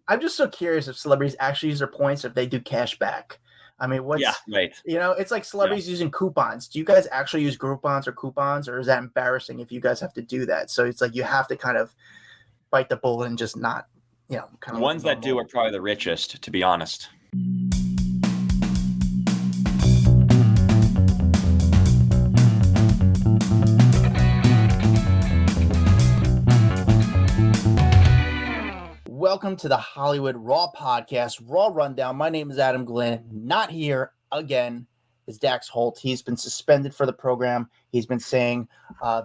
I'm just so curious if celebrities actually use their points, if they do cash back. I mean, Yeah, right. It's like celebrities using coupons. Do you guys actually use coupons, or is that embarrassing if you guys have to do that? So it's like you have to kind of bite the bullet and just not, kind The of ones that do are probably the richest, to be honest. Welcome to the Hollywood Raw Podcast, Raw Rundown. My name is Adam Glyn. Not here again is Dax Holt. He's been suspended for the program. He's been saying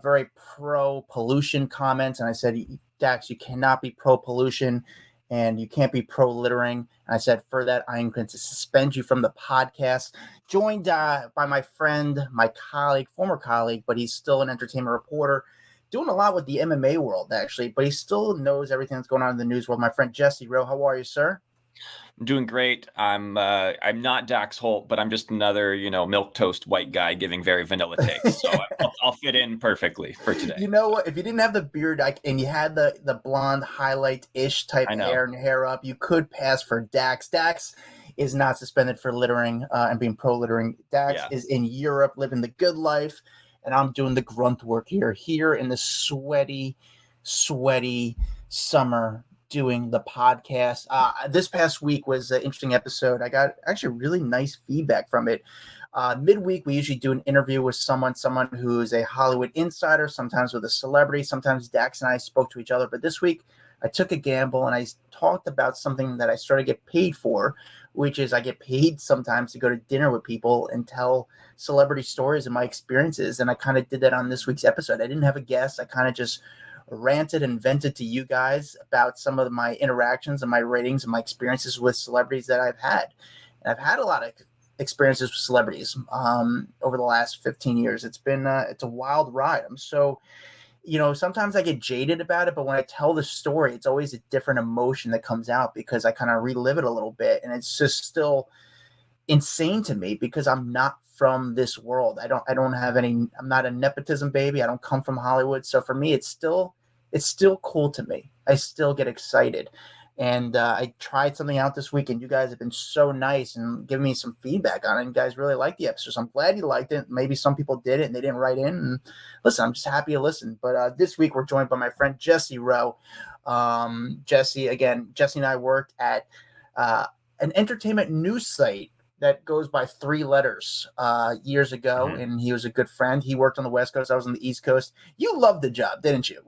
very pro-pollution comments. And I said, Dax, you cannot be pro-pollution and you can't be pro-littering. And I said, for that, I am going to suspend you from the podcast. Joined by my friend, my colleague, former colleague, but he's still an entertainment reporter, doing a lot with the MMA world, actually, but he still knows everything that's going on in the news world. My friend Jesse Rowe, how are you, sir? I'm doing great. I'm not Dax Holt, but I'm just another, milk toast white guy giving very vanilla takes. So I'll fit in perfectly for today. You know what? If you didn't have the beard and you had the blonde highlight-ish type hair and hair up, you could pass for Dax. Dax is not suspended for littering and being pro-littering. Dax is in Europe living the good life. And I'm doing the grunt work here in the sweaty summer doing the podcast. This past week was an interesting episode. I got actually really nice feedback from it. Midweek, we usually do an interview with someone who's a Hollywood insider, sometimes with a celebrity. Sometimes Dax and I spoke to each other. But this week, I took a gamble and I talked about something that I started to get paid for, which is I get paid sometimes to go to dinner with people and tell celebrity stories and my experiences. And I kind of did that on this week's episode. I didn't have a guest. I kind of just ranted and vented to you guys about some of my interactions and my ratings and my experiences with celebrities that I've had. And I've had a lot of experiences with celebrities over the last 15 years. It's been it's a wild ride. I'm so, sometimes I get jaded about it, but when I tell the story, it's always a different emotion that comes out because I kind of relive it a little bit. And it's just still insane to me because I'm not from this world. I don't have any, I'm not a nepotism baby. I don't come from Hollywood. So for me, it's still cool to me. I still get excited. And I tried something out this week, and you guys have been so nice and giving me some feedback on it. And you guys really liked the episode. So I'm glad you liked it. Maybe some people did it and they didn't write in. And listen, I'm just happy to listen. But this week we're joined by my friend Jesse Rowe. Jesse and I worked at an entertainment news site that goes by 3 letters years ago, and he was a good friend. He worked on the West Coast. I was on the East Coast. You loved the job, didn't you?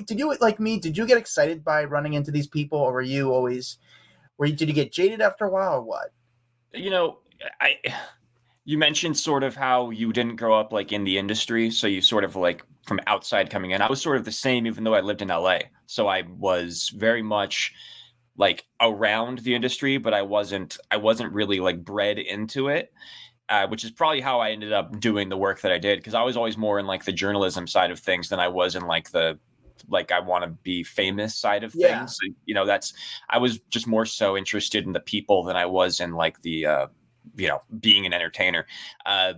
Did you, like me, did you get excited by running into these people, or did you get jaded after a while, or what? You mentioned sort of how you didn't grow up like in the industry, so you sort of like from outside coming in. I was sort of the same, even though I lived in LA. So I was very much like around the industry, but I wasn't really like bred into it, which is probably how I ended up doing the work that I did. Cause I was always more in like the journalism side of things than I was in like I want to be famous side of things. So, I was just more so interested in the people than I was in like the, being an entertainer. I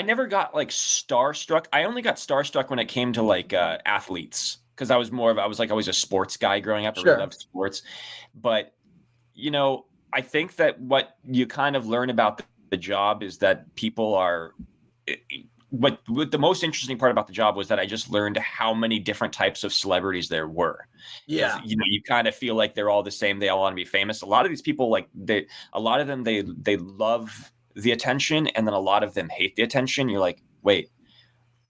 never got like starstruck. I only got starstruck when it came to like athletes. Because I was always a sports guy growing up. I really loved sports. But, I think that what you kind of learn about the job is that people are what the most interesting part about the job was that I just learned how many different types of celebrities there were. Yeah. You kind of feel like they're all the same. They all want to be famous. A lot of these people, they love the attention, and then a lot of them hate the attention. You're like, wait,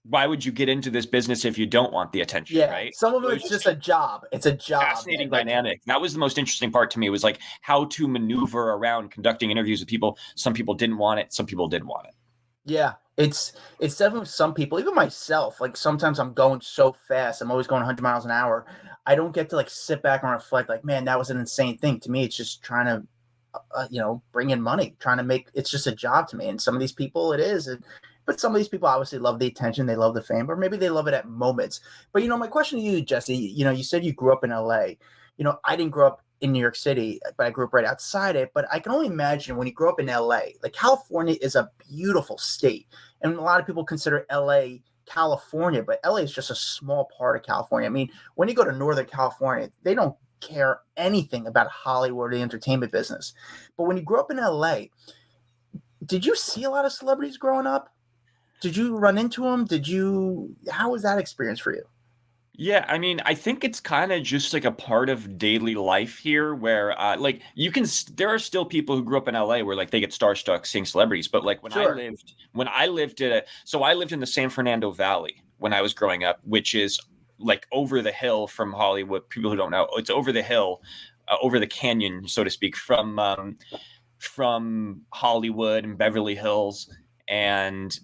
why would you get into this business if you don't want the attention, right? Some of it's just a job. It's a job. Fascinating dynamic. That was the most interesting part to me, was like how to maneuver around conducting interviews with people. Some people didn't want it. Some people did want it. Yeah, it's definitely some people, even myself, like sometimes I'm going so fast. I'm always going 100 miles an hour. I don't get to like sit back and reflect like, man, that was an insane thing. To me, it's just trying to, bring in money, it's just a job to me. And some of these people it is. But some of these people obviously love the attention, they love the fame, or maybe they love it at moments. But, my question to you, Jesse, you said you grew up in LA. I didn't grow up in New York City, but I grew up right outside it. But I can only imagine when you grow up in LA, like California is a beautiful state. And a lot of people consider LA California, but LA is just a small part of California. I mean, when you go to Northern California, they don't care anything about Hollywood or the entertainment business. But when you grew up in LA, did you see a lot of celebrities growing up? Did you run into them? How was that experience for you? Yeah, I mean, I think it's kind of just like a part of daily life here where like there are still people who grew up in LA where like they get starstruck seeing celebrities, but like Sure. when I lived I lived in the San Fernando Valley when I was growing up, which is like over the hill from Hollywood. People who don't know, it's over the hill, over the canyon, so to speak, from Hollywood and Beverly Hills, and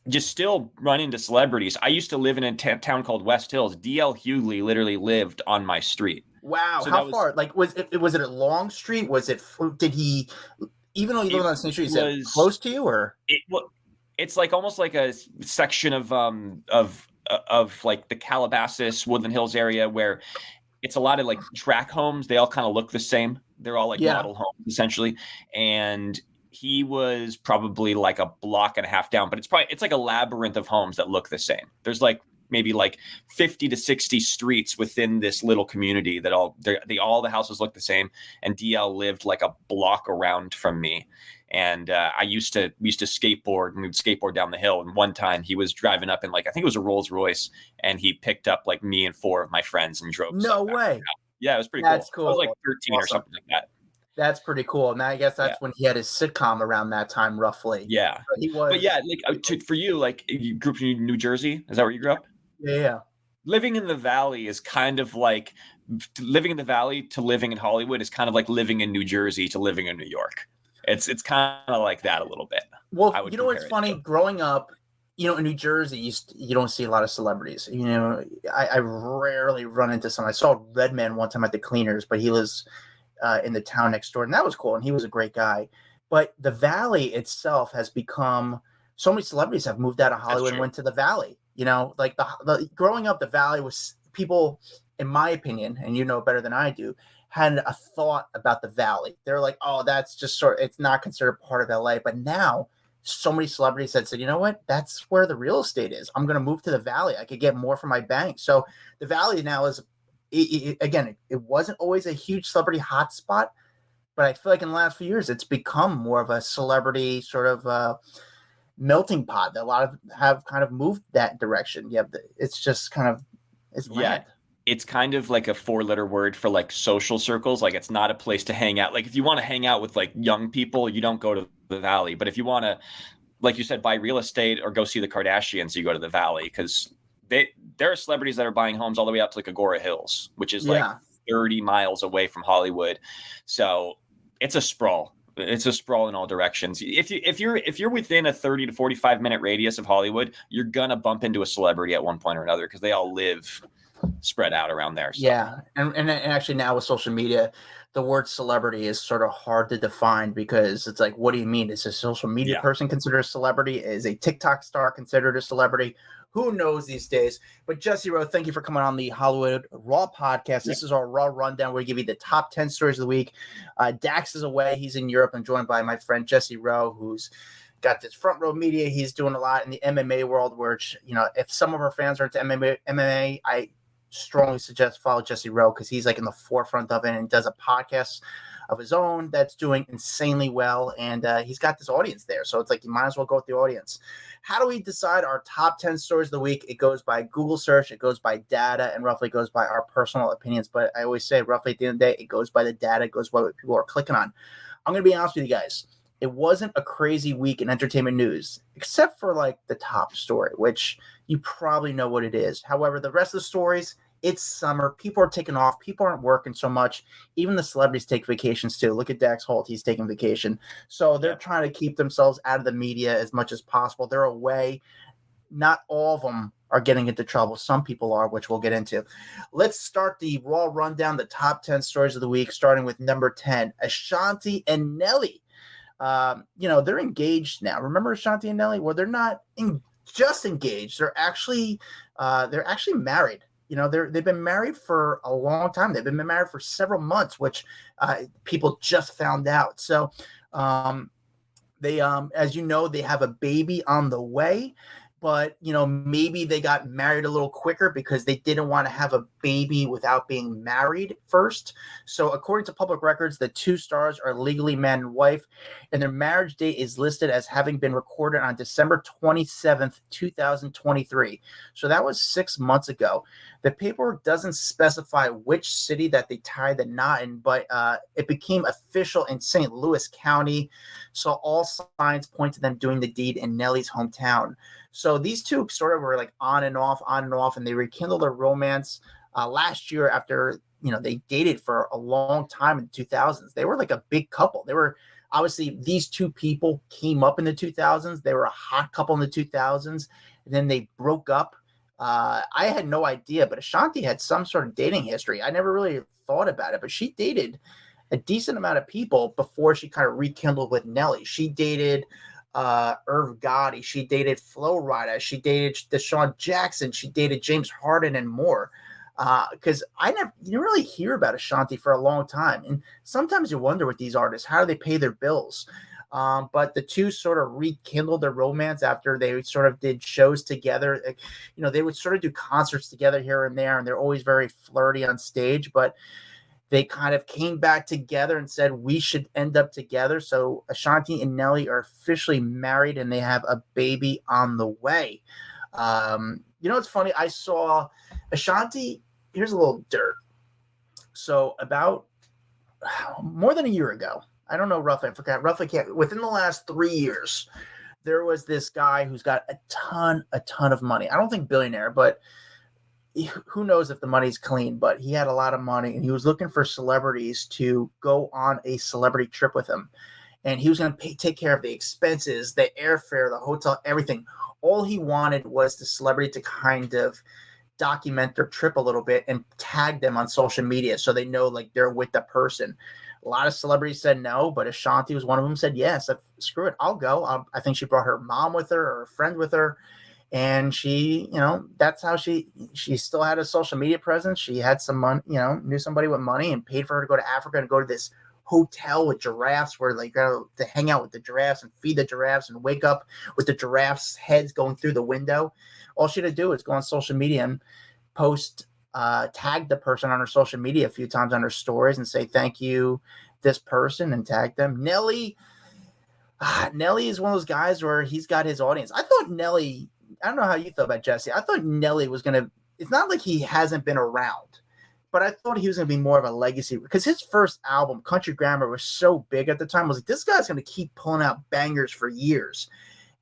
just still run into celebrities. I used to live in a town called West Hills. DL Hughley literally lived on my street. Wow. So How far? Like, was it a long street? Did he, even though you live on the same street, is it close to you or? It's like almost like a section of like the Calabasas, Woodland Hills area where it's a lot of like track homes. They all kind of look the same. They're all like model homes essentially. And he was probably like a block and a half down, but it's like a labyrinth of homes that look the same. There's like maybe like 50 to 60 streets within this little community that all the houses look the same. And DL lived like a block around from me. And we used to skateboard, and we'd skateboard down the hill. And one time he was driving up in like, I think it was a Rolls Royce, and he picked up like me and 4 of my friends and drove. No way. Yeah, it was pretty cool. I was like 13 or something like that. That's pretty cool. And I guess that's when he had his sitcom around that time, roughly. Yeah. But yeah, like for you, like you grew up in New Jersey. Is that where you grew up? Yeah. Living in the Valley is kind of like living in the Valley to living in Hollywood is kind of like living in New Jersey to living in New York. It's kind of like that a little bit. Well, you know what's funny? Growing up, in New Jersey, you don't see a lot of celebrities. I rarely run into some. I saw Redman one time at the Cleaners, but he was in the town next door, and that was cool, and he was a great guy. But the Valley itself has become, so many celebrities have moved out of Hollywood and went to the Valley. Like the growing up, the Valley was, people, in my opinion, and you know better than I do, had a thought about the Valley. They're like, oh, that's just it's not considered part of LA. But now so many celebrities that said, you know what, that's where the real estate is. I'm going to move to the Valley. I could get more for my bank. So the Valley now is, again, it wasn't always a huge celebrity hotspot, but I feel like in the last few years, it's become more of a celebrity sort of melting pot. A lot of have kind of moved that direction. It's just kind of, it's land. It's kind of like a 4-letter word for like social circles. Like it's not a place to hang out. Like if you want to hang out with like young people, you don't go to the Valley. But if you want to, like you said, buy real estate or go see the Kardashians, you go to the Valley, because there are celebrities that are buying homes all the way up to like Agora Hills, which is like 30 miles away from Hollywood. So it's a sprawl. It's a sprawl in all directions. If you're within a 30 to 45 minute radius of Hollywood, you're gonna bump into a celebrity at one point or another because they all live spread out around there. So. Yeah, and actually now with social media, the word celebrity is sort of hard to define, because it's like, what do you mean? Is a social media person considered a celebrity? Is a TikTok star considered a celebrity? Who knows these days? But Jesse Rowe, thank you for coming on the Hollywood Raw podcast. This is our Raw rundown where we give you the top 10 stories of the week. Dax is away. He's in Europe. I'm joined by my friend Jesse Rowe, who's got this front row media. He's doing a lot in the MMA world, which, if some of our fans are into MMA, I strongly suggest follow Jesse Rowe, because he's like in the forefront of it and does a podcast of his own that's doing insanely well. And he's got this audience there. So it's like, you might as well go with the audience. How do we decide our top 10 stories of the week? It goes by Google search, it goes by data, and roughly goes by our personal opinions. But I always say, roughly at the end of the day, it goes by the data, it goes by what people are clicking on. I'm going to be honest with you guys. It wasn't a crazy week in entertainment news, except for like the top story, which you probably know what it is. However, the rest of the stories, it's summer. People are taking off. People aren't working so much. Even the celebrities take vacations too. Look at Dax Holt. He's taking vacation. So they're trying to keep themselves out of the media as much as possible. They're away. Not all of them are getting into trouble. Some people are, which we'll get into. Let's start the Raw rundown, the top 10 stories of the week, starting with number 10, Ashanti and Nelly. They're engaged now. Remember Ashanti and Nelly? Well, they're not just engaged. They're actually married. They've been married for a long time. They've been married for several months, which people just found out. So they, as you know, they have a baby on the way. but maybe they got married a little quicker because they didn't want to have a baby without being married first. So according to public records, the two stars are legally man and wife, and their marriage date is listed as having been recorded on December 27th, 2023. So that was 6 months ago. The paperwork doesn't specify which city that they tied the knot in, but it became official in St. Louis County. So all signs point to them doing the deed in Nelly's hometown. So these two sort of were like on and off, and they rekindled their romance last year after, they dated for a long time in the 2000s. They were like a big couple. They were obviously, these two people came up in the 2000s. They were a hot couple in the 2000s. And then they broke up. I had no idea, but Ashanti had some sort of dating history. I never really thought about it, but she dated a decent amount of people before she kind of rekindled with Nelly. She dated Irv Gotti. She dated Flo Rida. She dated Deshaun Jackson. She dated James Harden and more. Because you didn't really hear about Ashanti for a long time. And sometimes you wonder with these artists, how do they pay their bills? But the two sort of rekindled their romance after they sort of did shows together. They would sort of do concerts together here and there, and they're always very flirty on stage. But they kind of came back together and said, we should end up together. So Ashanti and Nelly are officially married, and they have a baby on the way. It's funny. I saw Ashanti. Here's a little dirt. So about more than a year ago, I don't know roughly, I forgot, within the last 3 years, there was this guy who's got a ton of money. I don't think billionaire, but who knows if the money's clean, but he had a lot of money, and he was looking for celebrities to go on a celebrity trip with him. And he was going to take care of the expenses, the airfare, the hotel, everything. All he wanted was the celebrity to kind of document their trip a little bit and tag them on social media so they know like they're with the person. A lot of celebrities said no, but Ashanti was one of them, said yes. Screw it, I'll go. I think she brought her mom with her or a friend with her. And she, that's how she still had a social media presence. She had some money, knew somebody with money and paid for her to go to Africa and go to this hotel with giraffes where like to hang out with the giraffes and feed the giraffes and wake up with the giraffes' heads going through the window. All she had to do is go on social media and post, tag the person on her social media a few times on her stories and say, thank you, this person, and tag them. Nelly is one of those guys where he's got his audience. I thought Nelly, I don't know how you thought about Jesse. I thought Nelly was going to, it's not like he hasn't been around, but I thought he was going to be more of a legacy because his first album, Country Grammar, was so big at the time. I was like, this guy's going to keep pulling out bangers for years.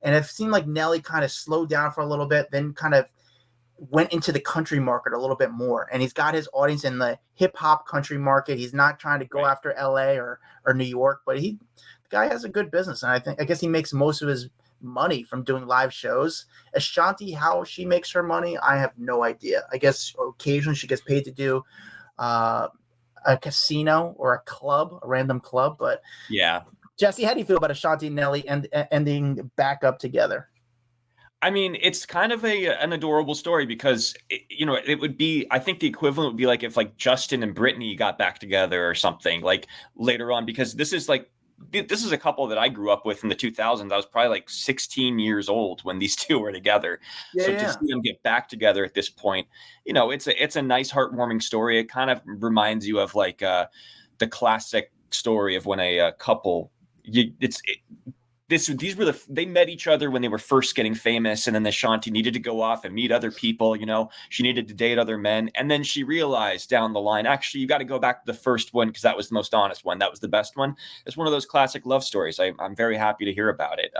And it seemed like Nelly kind of slowed down for a little bit, then kind of went into the country market a little bit more. And he's got his audience in the hip hop country market. He's not trying to go after LA or New York, but the guy has a good business. And I guess he makes most of his money from doing live shows. Ashanti, how she makes her money, I have no idea. I guess occasionally she gets paid to do a casino or a random club. But yeah, Jesse, how do you feel about Ashanti and Nelly ending back up together? I mean, it's kind of an adorable story because, it would be, I think the equivalent would be like if like Justin and Britney got back together or something like later on, because this is a couple that I grew up with in the 2000s. I was probably like 16 years old when these two were together. To see them get back together at this point, it's a nice, heartwarming story. It kind of reminds you of like the classic story of when a couple, they met each other when they were first getting famous, and then Ashanti needed to go off and meet other people. She needed to date other men, and then she realized down the line, actually, you got to go back to the first one because that was the most honest one. That was the best one. It's one of those classic love stories. I'm very happy to hear about it.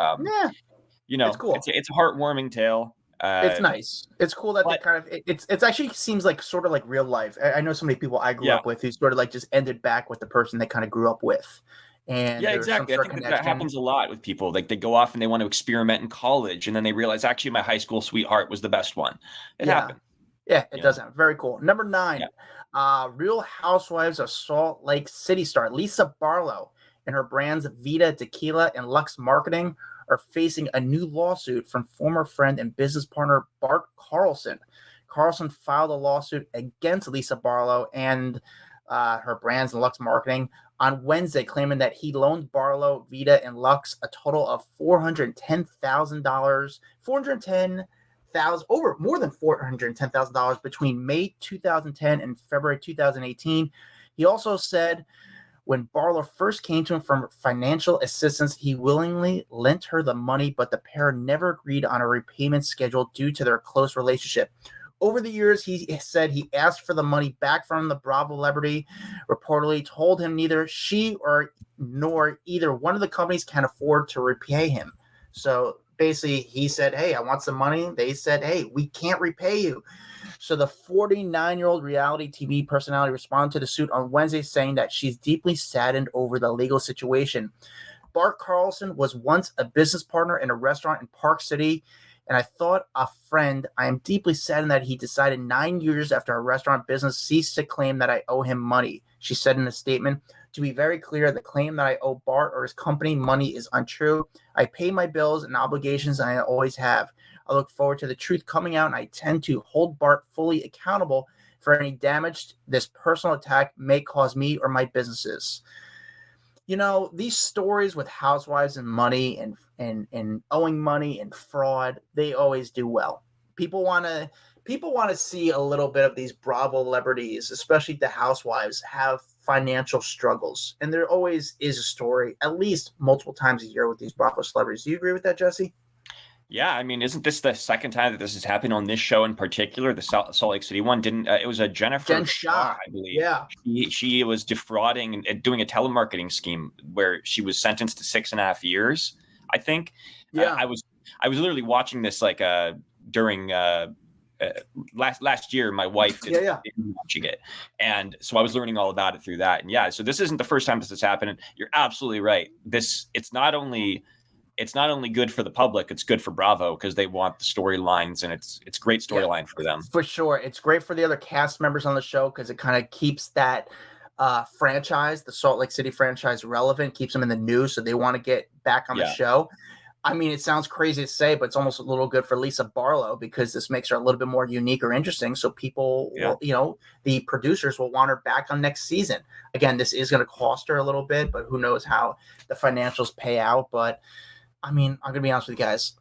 It's cool. It's a heartwarming tale. It's nice. It's cool that they kind of it's actually seems like sort of like real life. I know so many people I grew up with who sort of like just ended back with the person they kind of grew up with. And exactly. I think that happens a lot with people. Like they go off and they want to experiment in college, and then they realize actually my high school sweetheart was the best one. It happened. Yeah, it does happen. Very cool. Number 9, Real Housewives of Salt Lake City star Lisa Barlow and her brands Vita Tequila and Lux Marketing are facing a new lawsuit from former friend and business partner Bart Carlson. Carlson filed a lawsuit against Lisa Barlow and her brands and Lux Marketing on Wednesday, claiming that he loaned Barlow, Vita, and Lux a total of $410,000, over more than $410,000 between May 2010 and February 2018. He also said when Barlow first came to him for financial assistance, he willingly lent her the money, but the pair never agreed on a repayment schedule due to their close relationship. Over the years, he said he asked for the money back from the Bravo celebrity, reportedly told him neither she nor either one of the companies can afford to repay him. So basically, he said, hey, I want some money. They said, hey, we can't repay you. So the 49-year-old reality TV personality responded to the suit on Wednesday, saying that she's deeply saddened over the legal situation. Bart Carlson was once a business partner in a restaurant in Park City, and I thought a friend. I am deeply saddened that he decided 9 years after our restaurant business ceased to claim that I owe him money, she said in a statement. To be very clear, the claim that I owe Bart or his company money is untrue. I pay my bills and obligations, and I always have. I look forward to the truth coming out, and I intend to hold Bart fully accountable for any damage this personal attack may cause me or my businesses. You know, these stories with housewives and money and owing money and fraud, they always do well. People want to see a little bit of these Bravo celebrities, especially the housewives, have financial struggles. And there always is a story, at least multiple times a year, with these Bravo celebrities. Do you agree with that, Jesse? Yeah, I mean, isn't this the second time that this has happened on this show in particular? The Salt Lake City one didn't. It was a Jennifer Shaw, I believe. Yeah, she was defrauding and doing a telemarketing scheme where she was sentenced to 6.5 years, I think. Yeah, I was literally watching this like during last year. My wife did watching it, and so I was learning all about it through that. And yeah, so this isn't the first time this has happened. And you're absolutely right. It's not only good for the public, it's good for Bravo because they want the storylines, and it's great storyline for them. For sure. It's great for the other cast members on the show because it kind of keeps that franchise, the Salt Lake City franchise, relevant, keeps them in the news, so they want to get back on the show. I mean, it sounds crazy to say, but it's almost a little good for Lisa Barlow because this makes her a little bit more unique or interesting. So people, will, the producers will want her back on next season. Again, this is going to cost her a little bit, but who knows how the financials pay out. But I mean, I'm going to be honest with you guys.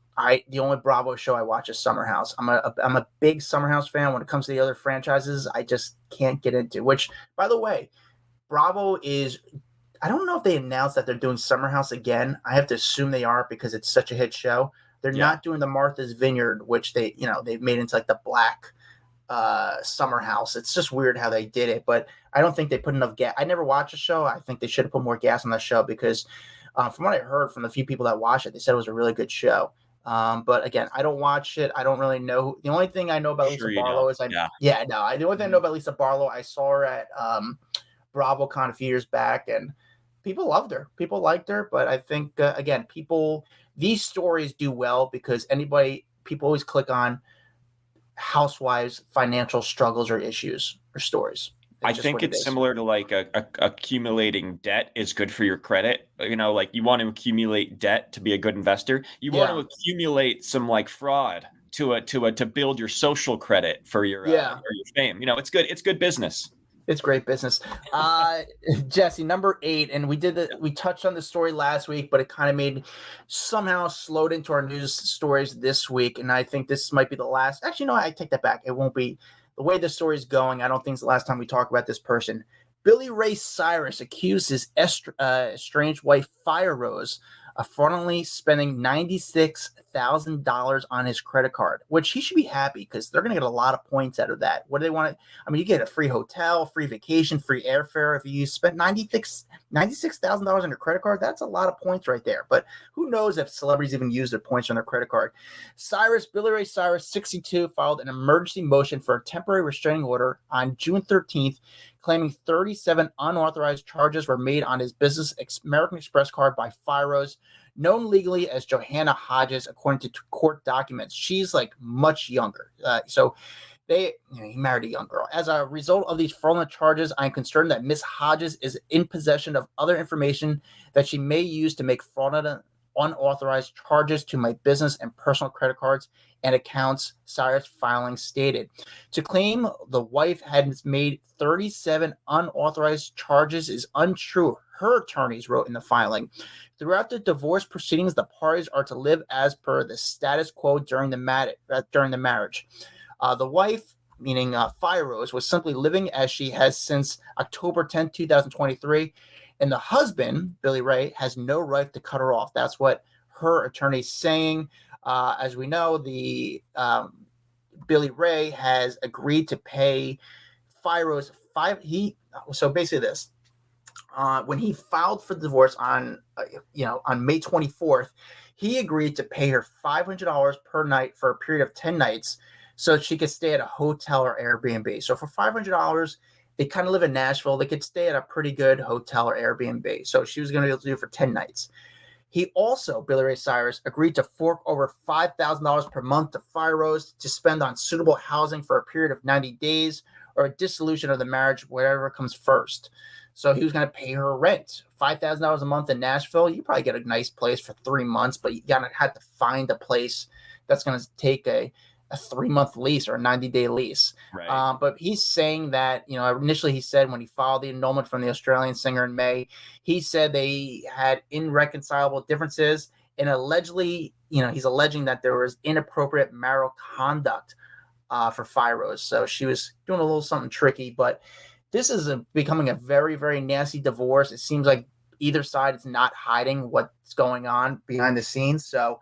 The only Bravo show I watch is Summer House. I'm a big Summer House fan. When it comes to the other franchises, I just can't get into. Which, by the way, Bravo is. I don't know if they announced that they're doing Summer House again. I have to assume they are because it's such a hit show. They're not doing the Martha's Vineyard, which they've made into like the black Summer House. It's just weird how they did it, but I don't think they put enough gas. I never watched the show. I think they should have put more gas on that show because from what I heard from the few people that watched it, they said it was a really good show. But again, I don't watch it. I don't really know. The only thing I know about Lisa Barlow is the only thing I know about Lisa Barlow, I saw her at BravoCon a few years back, and people loved her. People liked her, but I think again, these stories do well because people always click on housewives' financial struggles or issues or stories. I think it's similar to like accumulating debt is good for your credit. Like you want to accumulate debt to be a good investor. You want to accumulate some like fraud to build your social credit for your fame. It's good. It's good business. It's great business. Jesse, number 8, and we touched on the story last week, but it kind of somehow slowed into our news stories this week. And I think this might be the last. Actually, no, I take that back. It won't be. The way the story is going, I don't think it's the last time we talk about this person. Billy Ray Cyrus accused his estranged wife, Fire Rose, of fraudulently spending $96,000 on his credit card, which he should be happy because they're going to get a lot of points out of that. What do they want? You get a free hotel, free vacation, free airfare. If you spend $96,000 on your credit card, that's a lot of points right there. But who knows if celebrities even use their points on their credit card? Billy Ray Cyrus, 62, filed an emergency motion for a temporary restraining order on June 13th, claiming 37 unauthorized charges were made on his business American Express card by Fire Rose, known legally as Johanna Hodges, according to court documents. She's like much younger. He married a young girl. As a result of these fraudulent charges, I am concerned that Miss Hodges is in possession of other information that she may use to make fraudulent unauthorized charges to my business and personal credit cards and accounts, Cyrus filing stated. To claim the wife had made 37 unauthorized charges is untrue. her attorneys wrote in the filing. Throughout the divorce proceedings, the parties are to live as per the status quo during the marriage. The wife, meaning Fire Rose, was simply living as she has since October 10, 2023. And the husband, Billy Ray, has no right to cut her off. That's what her attorney's saying. As we know, the Billy Ray has agreed to pay Fire Rose so basically this. When he filed for divorce on May 24th, he agreed to pay her $500 per night for a period of 10 nights so she could stay at a hotel or Airbnb. So for $500, they kind of live in Nashville. They could stay at a pretty good hotel or Airbnb. So she was going to be able to do it for 10 nights. He also, Billy Ray Cyrus, agreed to fork over $5,000 per month to Fire Rose to spend on suitable housing for a period of 90 days or a dissolution of the marriage, whatever comes first. So he was going to pay her rent, $5,000 a month in Nashville. You probably get a nice place for 3 months, but you gotta have to find a place that's going to take a 3-month lease or a 90-day lease. Right. But he's saying that, initially he said when he filed the annulment from the Australian singer in May, he said they had irreconcilable differences, and allegedly, he's alleging that there was inappropriate marital conduct for Fire Rose. So she was doing a little something tricky, but this is becoming a very, very nasty divorce. It seems like either side is not hiding what's going on behind the scenes. So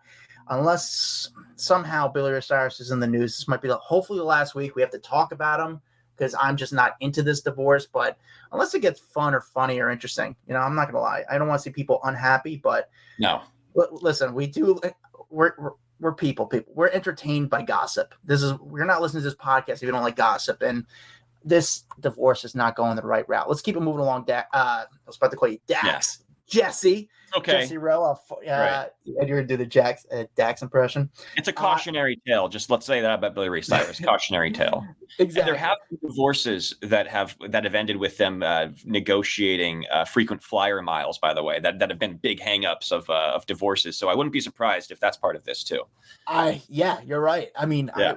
unless somehow Billy Ray Cyrus is in the news, this might be hopefully the last week we have to talk about him, because I'm just not into this divorce. But unless it gets fun or funny or interesting, I'm not going to lie. I don't want to see people unhappy, but no. Listen, we're people. We're entertained by gossip. We're not listening to this podcast if you don't like gossip. And this divorce is not going the right route. Let's keep it moving along. I was about to call you Dax. Yeah. Jesse. Okay. Jesse Rowe. Right. You're going to do the Dax impression. It's a cautionary tale. Just let's say that about Billy Ray Cyrus. Cautionary tale. Exactly. And there have been divorces that have ended with them negotiating frequent flyer miles, by the way, that have been big hangups of divorces. So I wouldn't be surprised if that's part of this too. Yeah, you're right. I mean, yeah.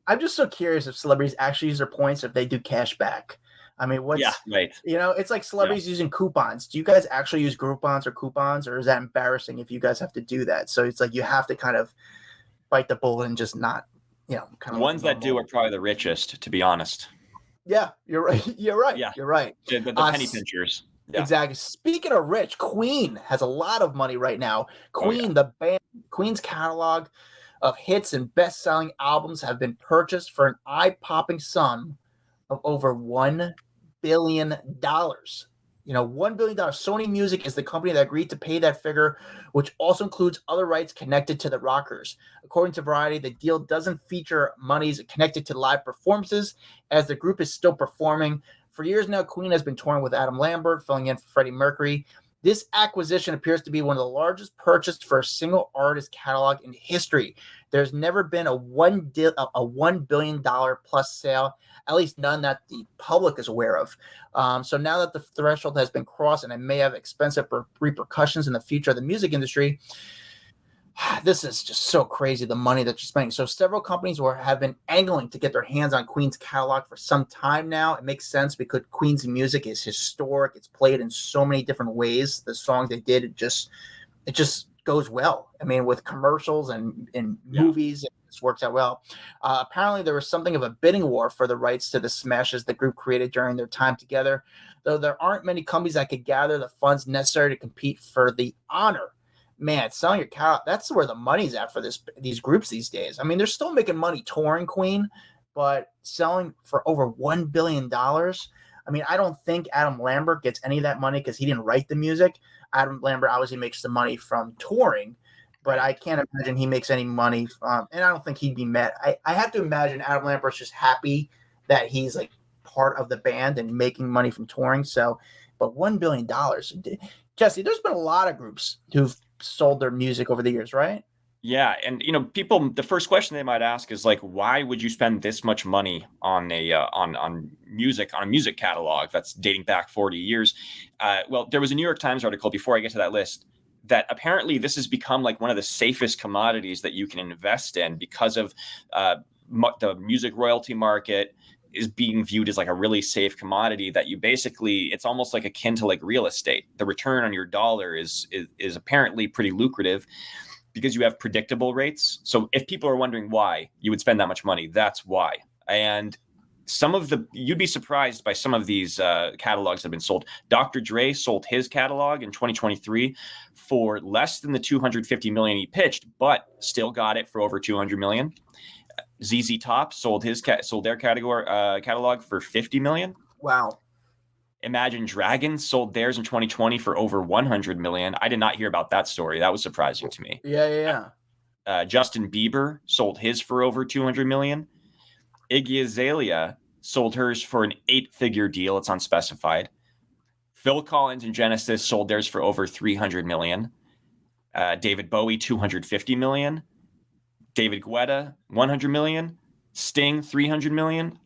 I'm just so curious if celebrities actually use their points, if they do cash back. I mean, right. It's like celebrities using coupons. Do you guys actually use coupons, or is that embarrassing if you guys have to do that? So it's like you have to kind of bite the bullet and just not, kind of. The ones that do are probably the richest, to be honest. Yeah, you're right. You're right. Yeah. You're right. The penny pinchers. Yeah. Exactly. Speaking of rich, Queen has a lot of money right now. The band, Queen's catalog of hits and best-selling albums have been purchased for an eye-popping sum of over $1 billion. $1 billion. Sony Music is the company that agreed to pay that figure, which also includes other rights connected to the Rockers. According to Variety, the deal doesn't feature monies connected to live performances, as the group is still performing. For years now, Queen has been touring with Adam Lambert, filling in for Freddie Mercury. This acquisition appears to be one of the largest purchased for a single artist catalog in history. There's never been a $1 billion plus sale, at least none that the public is aware of. So now that the threshold has been crossed, and it may have expensive repercussions in the future of the music industry, this is just so crazy, the money that you're spending. So several companies have been angling to get their hands on Queen's catalog for some time now. It makes sense because Queen's music is historic. It's played in so many different ways. The songs they did, it just goes well. I mean, with commercials and movies, it just works out well. Apparently, there was something of a bidding war for the rights to the smashes the group created during their time together, though there aren't many companies that could gather the funds necessary to compete for the honor. Man, selling your catalog, that's where the money's at for these groups these days. I mean, they're still making money touring Queen, but selling for over $1 billion. I mean, I don't think Adam Lambert gets any of that money because he didn't write the music. Adam Lambert obviously makes the money from touring, but I can't imagine he makes any money from, and I don't think he'd be mad. I have to imagine Adam Lambert's just happy that he's like part of the band and making money from touring. So, but $1 billion. Jesse, there's been a lot of groups who've sold their music over the years, right? Yeah, and people, the first question they might ask is like, why would you spend this much money on on a music catalog that's dating back 40 years? Well, there was a New York Times article before I get to that list that apparently this has become like one of the safest commodities that you can invest in because of the music royalty market. is being viewed as like a really safe commodity that you basically, it's almost like akin to like real estate. The return on your dollar is apparently pretty lucrative because you have predictable rates. So if people are wondering why you would spend that much money, that's why. And you'd be surprised by some of these catalogs that have been sold. Dr. Dre sold his catalog in 2023 for less than the 250 million he pitched, but still got it for over 200 million. ZZ Top sold their catalog for 50 million. Wow. Imagine Dragons sold theirs in 2020 for over 100 million. I did not hear about that story. That was surprising to me. Yeah. Justin Bieber sold his for over 200 million. Iggy Azalea sold hers for an 8-figure deal. It's unspecified. Phil Collins and Genesis sold theirs for over 300 million. David Bowie, 250 million. David Guetta, 100 million. Sting, 300 million.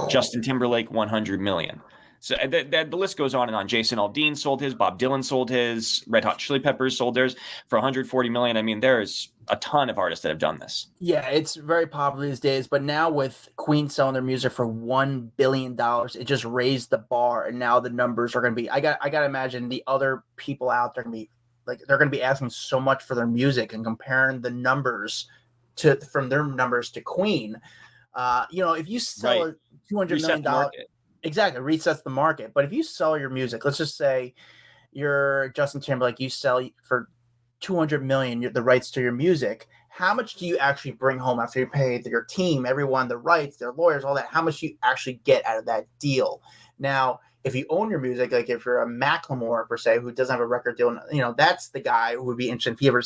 Justin Timberlake, 100 million. So the list goes on and on. Jason Aldean sold his. Bob Dylan sold his. Red Hot Chili Peppers sold theirs for 140 million. I mean, there's a ton of artists that have done this. Yeah, it's very popular these days. But now with Queen selling their music for $1 billion, it just raised the bar. And now the numbers are going to be. I got to imagine the other people out there they're going to be asking so much for their music and comparing the numbers from their numbers to Queen. If you sell a $200 million. Exactly, resets the market. But if you sell your music, let's just say you're Justin Timberlake, you sell for 200 million the rights to your music. How much do you actually bring home after you pay your team, everyone, the rights, their lawyers, all that? How much do you actually get out of that deal? Now, if you own your music, like if you're a Macklemore per se, who doesn't have a record deal, that's the guy who would be interested. If he ever,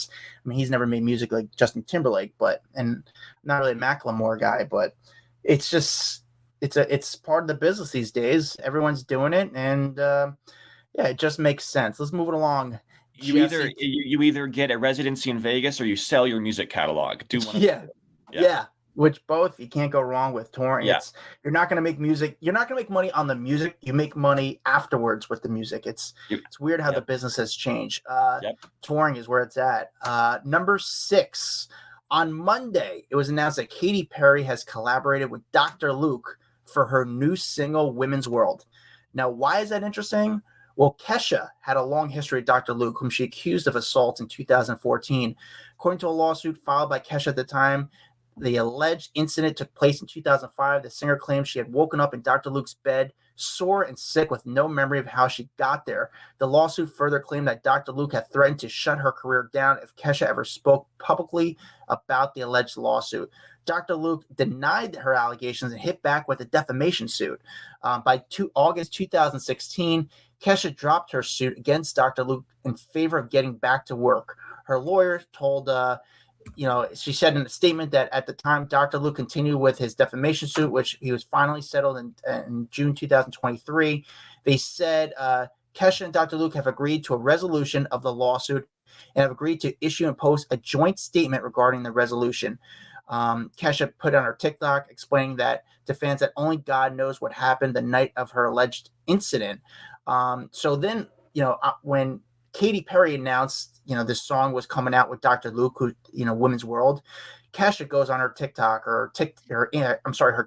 he's never made music like Justin Timberlake, and not really a Macklemore guy, but it's just. It's part of the business these days. Everyone's doing it, and it just makes sense. Let's move it along. You either get a residency in Vegas or you sell your music catalog. Do one. Yeah. Which both you can't go wrong with touring. Yeah. You're not going to make music. You're not going to make money on the music. You make money afterwards with the music. It's weird how the business has changed. Touring is where it's at. Number 6 on Monday, it was announced that Katy Perry has collaborated with Dr. Luke for her new single, Women's World. Now, why is that interesting? Well, Kesha had a long history with Dr. Luke, whom she accused of assault in 2014. According to a lawsuit filed by Kesha at the time, the alleged incident took place in 2005. The singer claimed she had woken up in Dr. Luke's bed, sore and sick with no memory of how she got there. The lawsuit further claimed that Dr. Luke had threatened to shut her career down if Kesha ever spoke publicly about the alleged lawsuit. Dr. Luke denied her allegations and hit back with a defamation suit. By August 2016, Kesha dropped her suit against Dr. Luke in favor of getting back to work. Her lawyer told, she said in a statement that at the time, Dr. Luke continued with his defamation suit, which he was finally settled in June 2023. They said Kesha and Dr. Luke have agreed to a resolution of the lawsuit and have agreed to issue and post a joint statement regarding the resolution. Kesha put on her TikTok explaining that to fans that only God knows what happened the night of her alleged incident. So then, when Katy Perry announced, this song was coming out with Dr. Luke, who, Women's World, Kesha goes on her TikTok her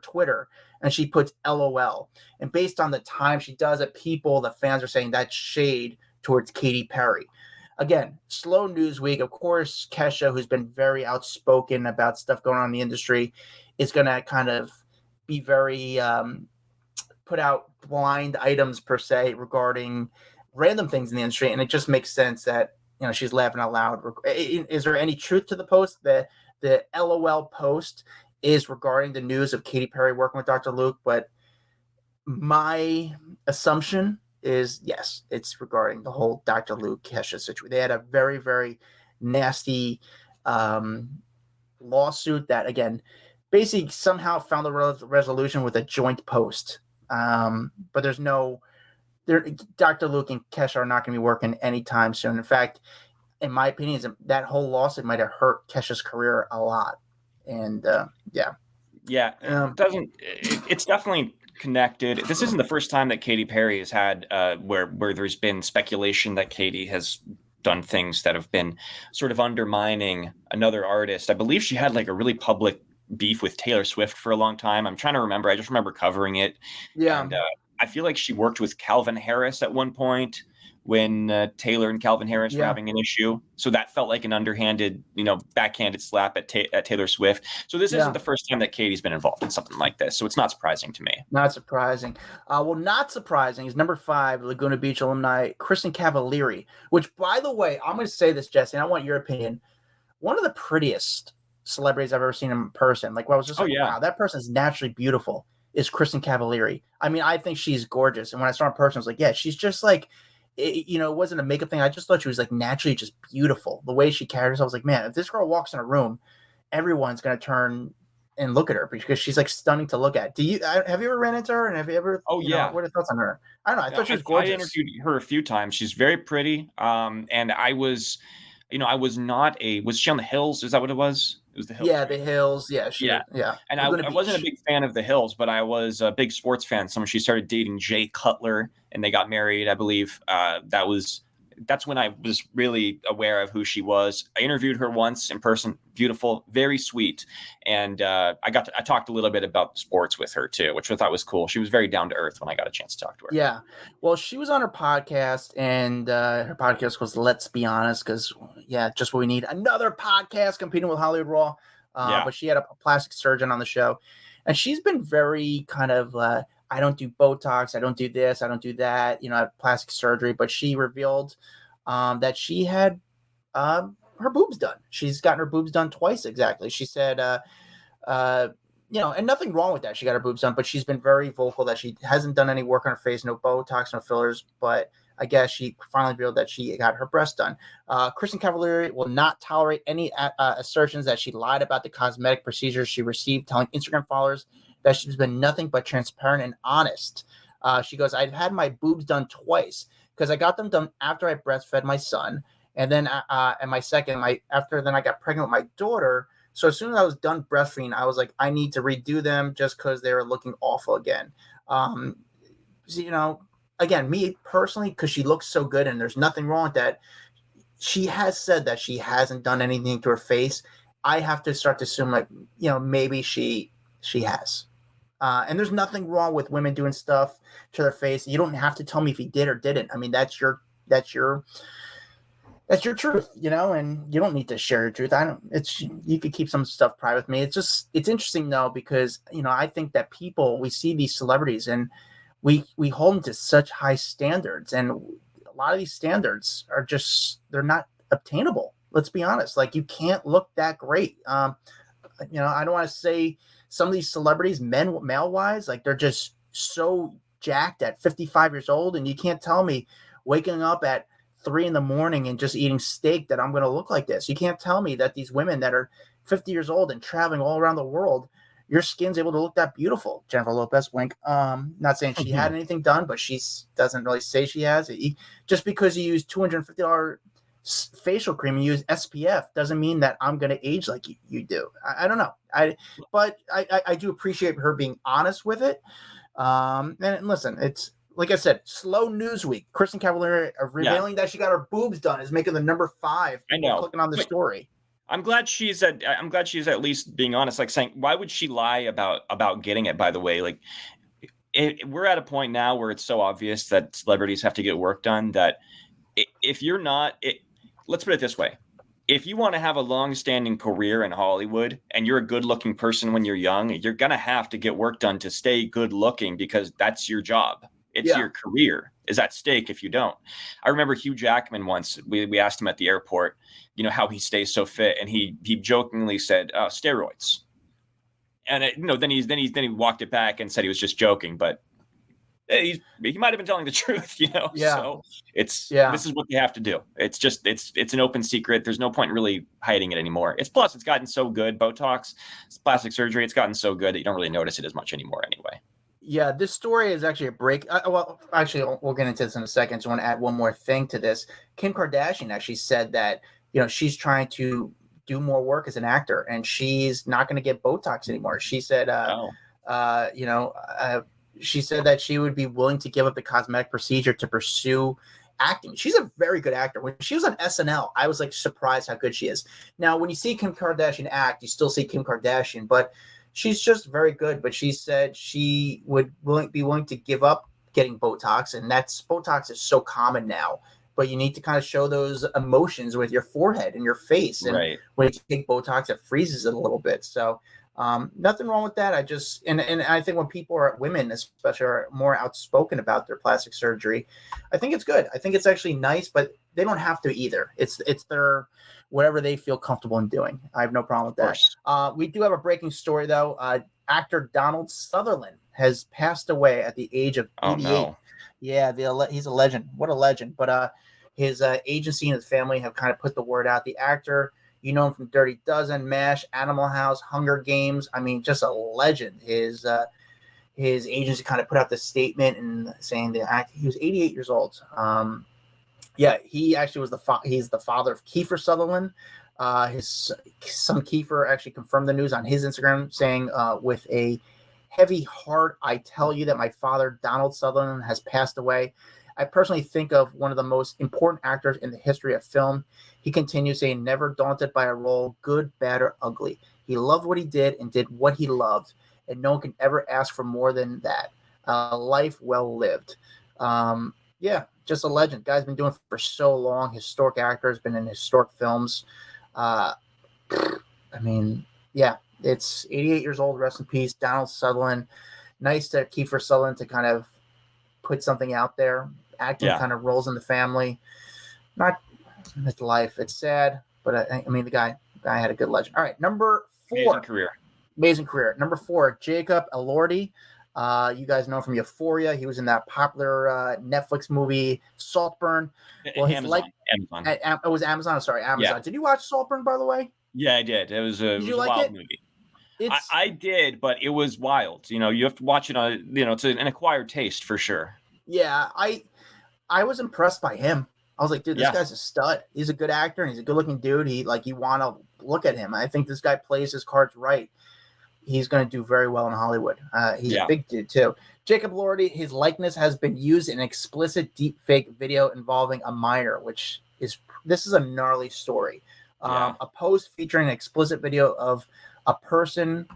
Twitter, and she puts LOL. And based on the time she does it, the fans are saying that's shade towards Katy Perry. Again, slow news week. Of course, Kesha, who's been very outspoken about stuff going on in the industry, is going to kind of be very put out blind items per se regarding random things in the industry, and it just makes sense that she's laughing out loud. Is there any truth to the post? The LOL post is regarding the news of Katy Perry working with Dr. Luke, but my assumption is yes, it's regarding the whole Dr. Luke Kesha situation. They had a very, very nasty lawsuit that, again, basically somehow found the resolution with a joint post. But there's Dr. Luke and Kesha are not going to be working anytime soon. In fact, in my opinion, that whole lawsuit might have hurt Kesha's career a lot. And it's definitely connected. This isn't the first time that Katy Perry has had where there's been speculation that Katy has done things that have been sort of undermining another artist. I believe she had like a really public beef with Taylor Swift for a long time. I'm trying to remember. I just remember covering it. Yeah. And I feel like she worked with Calvin Harris at one point when Taylor and Calvin Harris were having an issue. So that felt like an underhanded, backhanded slap at Taylor Swift. So this isn't the first time that Katie's been involved in something like this. So it's not surprising to me. Not surprising. Well, not surprising is number 5, Laguna Beach alumni, Kristen Cavallari, which, by the way, I'm going to say this, Jesse, and I want your opinion. One of the prettiest celebrities I've ever seen in person. Like, I was just wow, that person is naturally beautiful, is Kristen Cavallari. I mean, I think she's gorgeous. And when I saw her in person, I was like, yeah, she's just like, it wasn't a makeup thing. I just thought she was like naturally just beautiful. The way she carried herself, I was like, man, if this girl walks in a room, everyone's going to turn and look at her because she's like stunning to look at. Have you ever ran into her? And have you ever, what are your thoughts on her? I don't know. I thought she was gorgeous. I interviewed her a few times. She's very pretty. And I was, was she on the Hills? Is that what it was? It was the Hills. Yeah, right? The Hills. Yeah. And I wasn't a big fan of the Hills, but I was a big sports fan. So when she started dating Jay Cutler and they got married, I believe that's when I was really aware of who she was. I interviewed her once in person. Beautiful, very sweet. And I talked a little bit about sports with her too, which I thought was cool. She was very down to earth when I got a chance to talk to her. Yeah. Well, she was on her podcast, and her podcast was Let's Be Honest, because, just what we need. Another podcast competing with Hollywood Raw. But she had a plastic surgeon on the show. And she's been very kind of, I don't do Botox, I don't do this, I don't do that, I have plastic surgery. But she revealed that she had her boobs done. She's gotten her boobs done twice exactly. She said, and nothing wrong with that. She got her boobs done, but she's been very vocal that she hasn't done any work on her face, no Botox, no fillers. But I guess she finally revealed that she got her breasts done. Kristen Cavallari will not tolerate any assertions that she lied about the cosmetic procedures she received, telling Instagram followers that she's been nothing but transparent and honest. She goes, I've had my boobs done twice because I got them done after I breastfed my son. And then after I got pregnant with my daughter. So as soon as I was done breastfeeding, I was like, I need to redo them just because they were looking awful again. Again, me personally, because she looks so good and there's nothing wrong with that. She has said that she hasn't done anything to her face. I have to start to assume maybe she has. And there's nothing wrong with women doing stuff to their face. You don't have to tell me if you did or didn't. I mean, that's your truth, and you don't need to share your truth. You could keep some stuff private with me. It's interesting though, because, I think that we see these celebrities and we hold them to such high standards, and a lot of these standards are they're not obtainable. Let's be honest. Like, you can't look that great. I don't want to say some of these celebrities, male wise, like they're just so jacked at 55 years old. And you can't tell me waking up at 3 a.m. and just eating steak that I'm going to look like this. You can't tell me that these women that are 50 years old and traveling all around the world, your skin's able to look that beautiful. Jennifer Lopez, wink. Not saying she had anything done, but she doesn't really say she has. Just because you use $250 facial cream and use SPF doesn't mean that I'm going to age like you do. I don't know. But I do appreciate her being honest with it. And listen, it's like I said, slow news week. Kristen Cavallari revealing that she got her boobs done is making the number 5. I know. Clicking on the story. I'm glad she's at least being honest, like saying, why would she lie about getting it, by the way? Like, we're at a point now where it's so obvious that celebrities have to get work done that if you're not, let's put it this way. If you want to have a long-standing career in Hollywood and you're a good-looking person when you're young, you're going to have to get work done to stay good-looking because that's your job. It's your career is at stake if you don't. I remember Hugh Jackman once, we asked him at the airport, how he stays so fit. And he jokingly said, steroids. And then he walked it back and said he was just joking, but he might've been telling the truth, Yeah. So this is what they have to do. It's just, it's an open secret. There's no point really hiding it anymore. It's gotten so good. Botox, plastic surgery. It's gotten so good that you don't really notice it as much anymore anyway. Yeah, this story is actually a break. Actually, we'll get into this in a second. Just want to add one more thing to this. Kim Kardashian actually said that, she's trying to do more work as an actor and she's not going to get Botox anymore. She said, she said that she would be willing to give up the cosmetic procedure to pursue acting. She's a very good actor. When she was on SNL, I was like surprised how good she is. Now, when you see Kim Kardashian act, you still see Kim Kardashian, but she's just very good. But she said she would be willing to give up getting Botox, and Botox is so common now. But you need to kind of show those emotions with your forehead and your face. And when you take Botox, it freezes it a little bit. So nothing wrong with that. And I think when women especially are more outspoken about their plastic surgery, I think it's good. I think it's actually nice, but they don't have to either. It's their whatever they feel comfortable in doing. I have no problem with that. We do have a breaking story though. Actor Donald Sutherland has passed away at the age of 88. Oh, no. Yeah, he's a legend. What a legend. But his agency and his family have kind of put the word out. The actor, you know him from Dirty Dozen, MASH, Animal House, Hunger Games. I mean, just a legend. His agency kind of put out this statement and saying he was 88 years old. He actually was he's the father of Kiefer Sutherland. His son Kiefer actually confirmed the news on his Instagram, saying, with a heavy heart, I tell you that my father, Donald Sutherland, has passed away. I personally think of one of the most important actors in the history of film. He continues saying, never daunted by a role, good, bad, or ugly. He loved what he did and did what he loved, and no one can ever ask for more than that. A life well lived. Just a legend. Guy's been doing it for so long. Historic actor, has been in historic films. It's 88 years old. Rest in peace, Donald Sutherland. Nice to Kiefer Sutherland to kind of put something out there. Acting kind of rolls in the family. Not his life. It's sad, but the guy had a good legend. All right, number 4. Amazing career. Number 4, Jacob Elordi. You guys know him from Euphoria. He was in that popular Netflix movie Saltburn. Well, Amazon. It was Amazon. Sorry, Amazon. Yeah. Did you watch Saltburn, by the way? Yeah, I did. It was a wild movie. I did, but it was wild. You have to watch it on. It's an acquired taste for sure. Yeah, I was impressed by him. I was like, dude, this guy's a stud. He's a good actor, and he's a good-looking dude. You want to look at him. I think this guy plays his cards right. He's going to do very well in Hollywood. He's a big dude, too. Jacob Elordi, his likeness has been used in an explicit deepfake video involving a minor, this is a gnarly story. A post featuring an explicit video of a person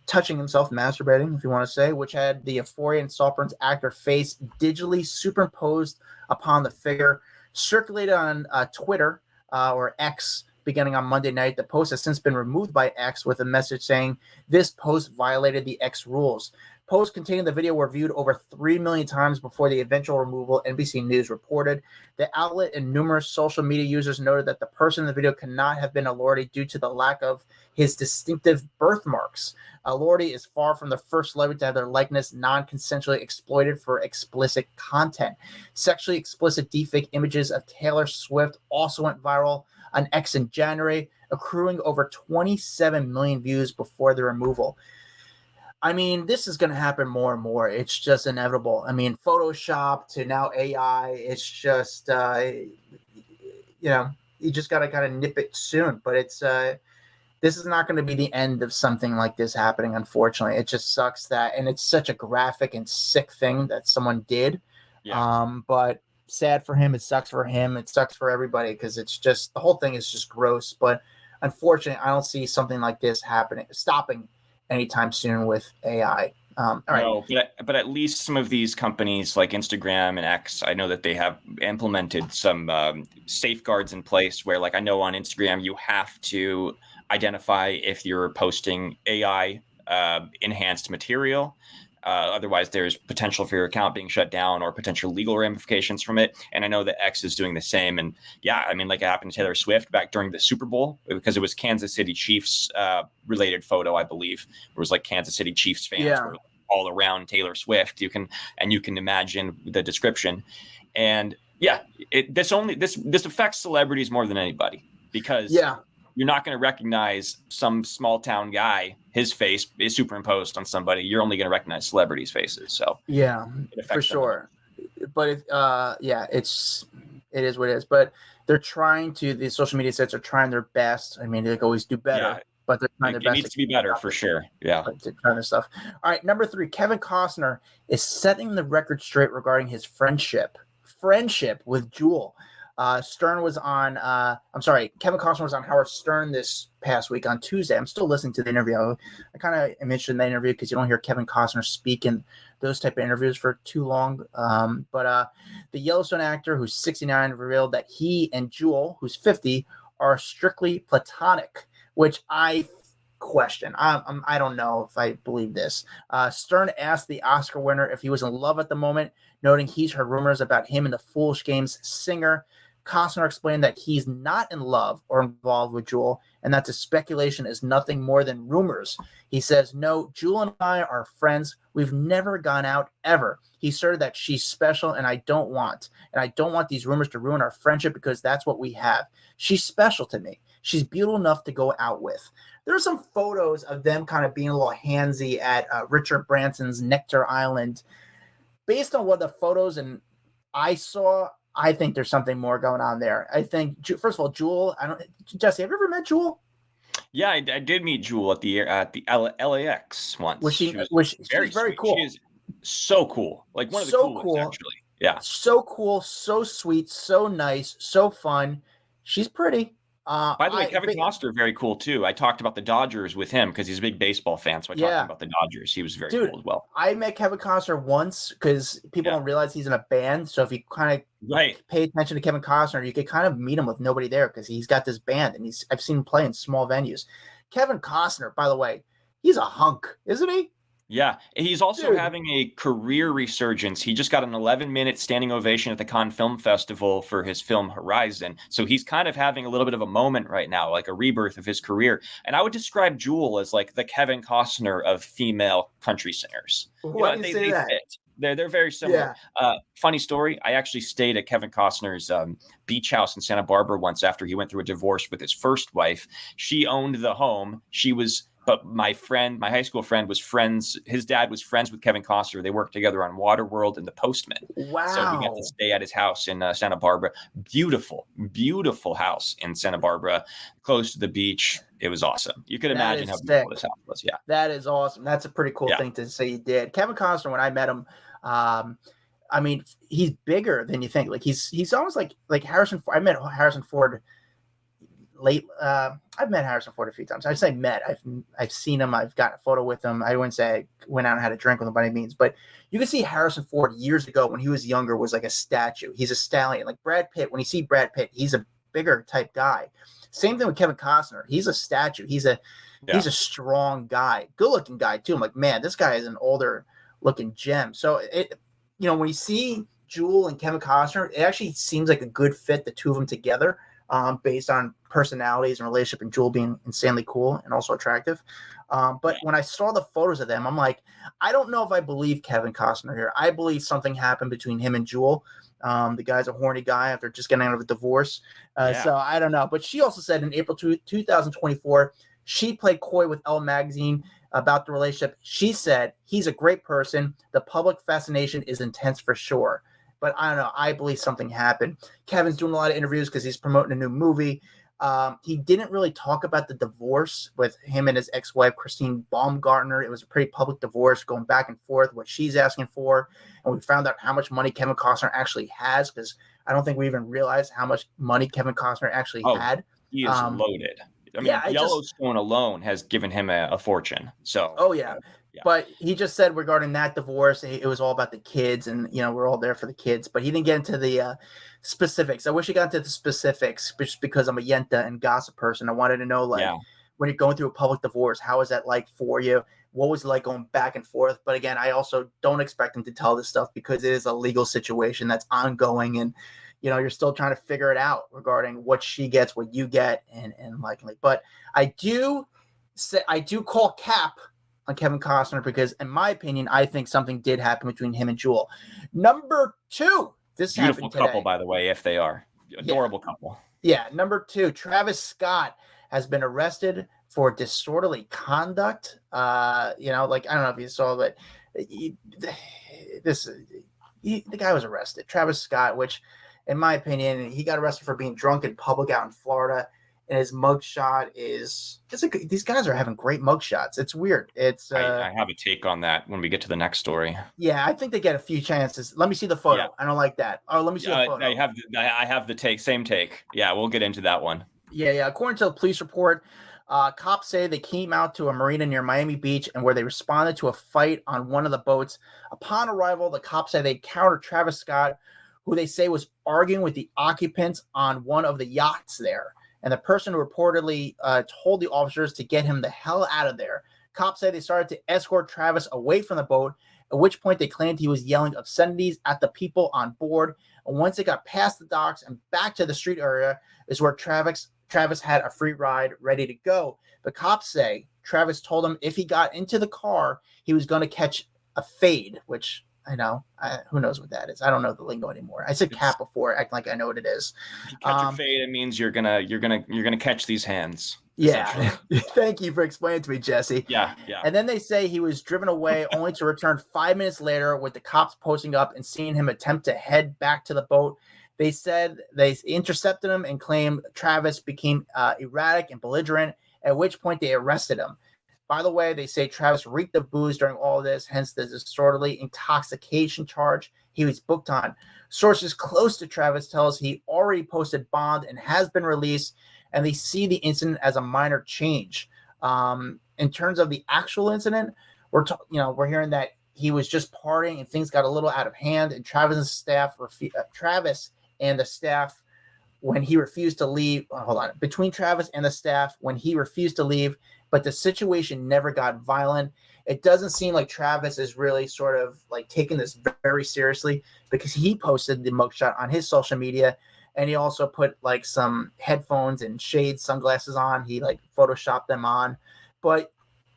touching himself, masturbating, if you want to say, which had the Euphoria and Saltburn's actor face digitally superimposed upon the figure, circulated on Twitter or X beginning on Monday night. The post has since been removed by X with a message saying this post violated the X rules. Posts containing the video were viewed over 3 million times before the eventual removal, NBC News reported. The outlet and numerous social media users noted that the person in the video cannot have been Elordi due to the lack of his distinctive birthmarks. Elordi is far from the first celebrity to have their likeness non-consensually exploited for explicit content. Sexually explicit deepfake images of Taylor Swift also went viral on X in January, accruing over 27 million views before the removal. This is going to happen more and more. It's just inevitable. Photoshop to now AI, it's just, you just got to kind of nip it soon. But this is not going to be the end of something like this happening, unfortunately. It just sucks and it's such a graphic and sick thing that someone did. Yeah. But sad for him. It sucks for him. It sucks for everybody because it's just, the whole thing is just gross. But unfortunately, I don't see something like this stopping anytime soon with AI. All right. No, but at least some of these companies like Instagram and X, I know that they have implemented some safeguards in place where, like, I know on Instagram you have to identify if you're posting AI enhanced material. Otherwise, there's potential for your account being shut down or potential legal ramifications from it. And I know that X is doing the same. And like it happened to Taylor Swift back during the Super Bowl, because it was Kansas City Chiefs related photo, I believe. It was like Kansas City Chiefs fans were all around Taylor Swift. You can imagine the description. And this affects celebrities more than anybody, because you're not going to recognize some small town guy. His face is superimposed on somebody. You're only going to recognize celebrities' faces. So for sure. But it is what it is. But they're trying to. The social media sites are trying their best. They always do better, but they're trying their best. It needs to be better for sure. Yeah. Kind of stuff. All right, number 3, Kevin Costner is setting the record straight regarding his friendship friendship with Jewel. Kevin Costner was on Howard Stern this past week on Tuesday. I'm still listening to the interview. I kind of am interested in that interview because you don't hear Kevin Costner speak in those type of interviews for too long. But the Yellowstone actor, who's 69, revealed that he and Jewel, who's 50, are strictly platonic, which I question. I don't know if I believe this. Stern asked the Oscar winner if he was in love at the moment, noting he's heard rumors about him and the Foolish Games singer. Costner explained that he's not in love or involved with Jewel, and that the speculation is nothing more than rumors. He says, "No, Jewel and I are friends. We've never gone out ever." He asserted that she's special, and I don't want these rumors to ruin our friendship because that's what we have. She's special to me. She's beautiful enough to go out with. There are some photos of them kind of being a little handsy at Richard Branson's Nectar Island. Based on what the photos and I saw, I think there's something more going on there. I think, first of all, Jewel. Jesse, have you ever met Jewel? Yeah, I did meet Jewel at the LAX once. She's very cool. She is so cool. Like one of the coolest, actually. Yeah. So cool, so sweet, so nice, so fun. She's pretty. By the way, Kevin Costner, very cool too. I talked about the Dodgers with him because he's a big baseball fan. So I talked about the Dodgers. He was very cool as well. I met Kevin Costner once because people don't realize he's in a band. So if you kind of pay attention to Kevin Costner, you could kind of meet him with nobody there because he's got this band and I've seen him play in small venues. Kevin Costner, by the way, he's a hunk, isn't he? Yeah, he's also having a career resurgence. He just got an 11-minute standing ovation at the Cannes Film Festival for his film Horizon. So he's kind of having a little bit of a moment right now, like a rebirth of his career. And I would describe Jewel as like the Kevin Costner of female country singers. Why do you say that? Fit. They're very similar. Yeah. Funny story, I actually stayed at Kevin Costner's beach house in Santa Barbara once after he went through a divorce with his first wife. She owned the home. But my high school friend was friends. His dad was friends with Kevin Costner. They worked together on Waterworld and The Postman. Wow. So we got to stay at his house in Santa Barbara. Beautiful, beautiful house in Santa Barbara, close to the beach. It was awesome. You could imagine how beautiful this house was. Yeah. That is awesome. That's a pretty cool thing to say you did. Kevin Costner, when I met him, I mean, he's bigger than you think. Like he's almost like Harrison Ford. I met Harrison Ford I've met Harrison Ford a few times. I say met. I've seen him. I've got a photo with him. I wouldn't say I went out and had a drink with him by any means, but you can see Harrison Ford years ago when he was younger was like a statue. He's a stallion. Like Brad Pitt. When you see Brad Pitt, he's a bigger type guy. Same thing with Kevin Costner. He's a statue. He's a strong guy, good looking guy too. I'm like, man, this guy is an older looking gem. So when you see Jewel and Kevin Costner, it actually seems like a good fit, the two of them together. Based on personalities and relationship, and Jewel being insanely cool and also attractive. But when I saw the photos of them, I'm like, I don't know if I believe Kevin Costner here. I believe something happened between him and Jewel. The guy's a horny guy after just getting out of a divorce. So I don't know. But she also said in April 2024, she played coy with Elle magazine about the relationship. She said, he's a great person. The public fascination is intense for sure. But I don't know. I believe something happened. Kevin's doing a lot of interviews because he's promoting a new movie. He didn't really talk about the divorce with him and his ex-wife, Christine Baumgartner. It was a pretty public divorce going back and forth, what she's asking for. And we found out how much money Kevin Costner actually has because I don't think we even realized how much money Kevin Costner actually had. He is loaded. I mean, Yellowstone alone has given him a fortune. So, yeah. But he just said regarding that divorce, it was all about the kids, and we're all there for the kids. But he didn't get into the specifics. I wish he got into the specifics, just because I'm a Yenta and gossip person. I wanted to know, when you're going through a public divorce, how is that like for you? What was it like going back and forth? But again, I also don't expect him to tell this stuff because it is a legal situation that's ongoing, and you're still trying to figure it out regarding what she gets, what you get, and likely. But I do call cap on Kevin Costner because, in my opinion, I think something did happen between him and Jewel. Number 2, this beautiful happened today. Couple, by the way, if they are adorable couple. Yeah, number 2, Travis Scott has been arrested for disorderly conduct. I don't know if you saw, but the guy was arrested, Travis Scott, which, in my opinion, he got arrested for being drunk in public out in Florida. and his mugshot these guys are having great mugshots. It's weird. It's I have a take on that when we get to the next story. yeah, I think they get a few chances. Let me see the photo. Yeah. I don't like that. Oh, let me see the photo. I have the same take. Yeah, we'll get into that one. Yeah. According to the police report, cops say they came out to a marina near Miami Beach and where they responded to a fight on one of the boats. Upon arrival, the cops say they encountered Travis Scott, who they say was arguing with the occupants on one of the yachts there. And the person who reportedly told the officers to get him the hell out of there. Cops say they started to escort Travis away from the boat, at which point they claimed he was yelling obscenities at the people on board. And once they got past the docks and back to the street area is where Travis had a free ride ready to go. The cops say Travis told him if he got into the car, he was going to catch a fade, which I know. Who knows what that is? I don't know the lingo anymore. I said cap before, acting like I know what it is. If you catch a fade, it means you're gonna catch these hands. Yeah. Thank you for explaining to me, Jesse. Yeah. And then they say he was driven away only to return 5 minutes later with the cops posting up and seeing him attempt to head back to the boat. They said they intercepted him and claimed Travis became erratic and belligerent, at which point they arrested him. By the way, they say Travis reeked of booze during all of this, hence the disorderly intoxication charge he was booked on. Sources close to Travis tell us he already posted bond and has been released, and they see the incident as a minor change. In terms of the actual incident, we're hearing that he was just partying and things got a little out of hand, and Travis and the staff, when he refused to leave. Between Travis and the staff when he refused to leave, but the situation never got violent. It doesn't seem like Travis is really sort of like taking this very seriously, because he posted the mugshot on his social media, and he also put like some headphones and shades, sunglasses on. He like photoshopped them on. But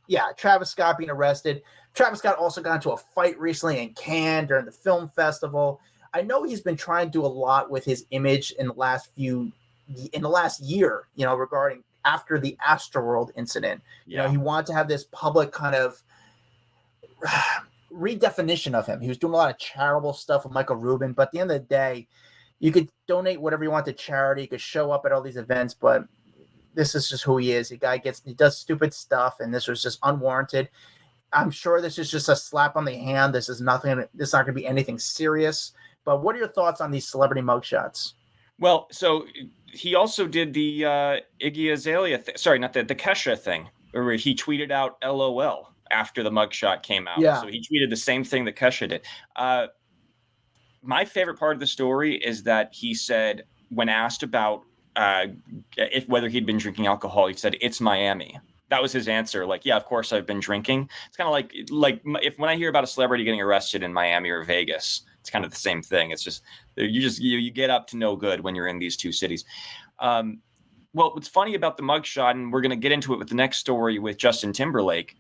yeah, Travis Scott being arrested. Travis Scott also got into a fight recently in Cannes during the film festival. I know he's been trying to do a lot with his image in the last year, regarding after the Astroworld incident. Yeah. He wanted to have this public kind of redefinition of him. He was doing a lot of charitable stuff with Michael Rubin, but at the end of the day, you could donate whatever you want to charity. You could show up at all these events, but this is just who he is. He does stupid stuff, and this was just unwarranted. I'm sure this is just a slap on the hand. This is nothing. This is not going to be anything serious. But what are your thoughts on these celebrity mugshots? Well, so he also did the Iggy Azalea sorry, not the Kesha thing, where he tweeted out LOL after the mugshot came out. Yeah. So he tweeted the same thing that Kesha did. My favorite part of the story is that he said, when asked about whether he'd been drinking alcohol, he said, "It's Miami." That was his answer. Like, yeah, of course I've been drinking. It's kind of like if when I hear about a celebrity getting arrested in Miami or Vegas, it's kind of the same thing. It's just you get up to no good when you're in these two cities. Well, what's funny about the mugshot, and we're going to get into it with the next story with Justin Timberlake,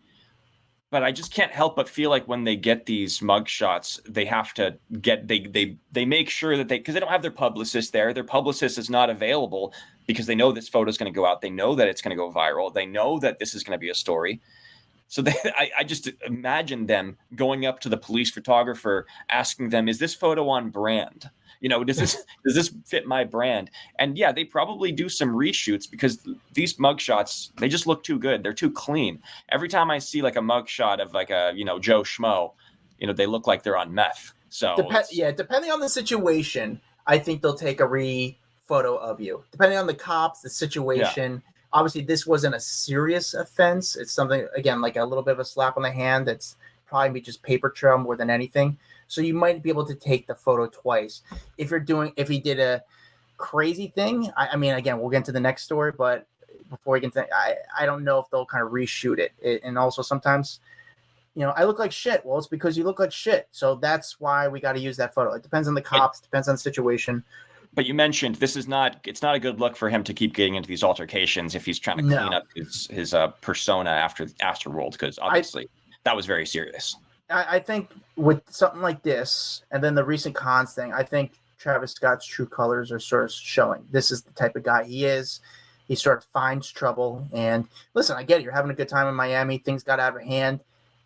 but I just can't help but feel like when they get these mugshots, they have to get they make sure that because they don't have their publicist there. Their publicist is not available because they know this photo is going to go out. They know that it's going to go viral. They know that this is going to be a story. So I just imagine them going up to the police photographer, asking them, "Is this photo on brand? Does this fit my brand?" And yeah, they probably do some reshoots, because these mugshots, they just look too good. They're too clean. Every time I see like a mugshot of like a Joe Schmo, they look like they're on meth. So depending on the situation, I think they'll take a photo of you. Depending on the cops, the situation. Yeah. Obviously, this wasn't a serious offense. It's something, again, like a little bit of a slap on the hand. That's probably just paper trail more than anything. So you might be able to take the photo twice. If he did a crazy thing, I mean, again, we'll get into the next story, but before we get into I don't know if they'll kind of reshoot it. And also sometimes, I look like shit. Well, it's because you look like shit. So that's why we got to use that photo. It depends on the cops, depends on the situation. But you mentioned it's not a good look for him to keep getting into these altercations if he's trying to clean up his persona after Astroworld, because obviously that was very serious. I think with something like this, and then the recent cons thing, I think Travis Scott's true colors are sort of showing. This is the type of guy he is. He sort of finds trouble. And listen, I get it. You're having a good time in Miami. Things got out of hand.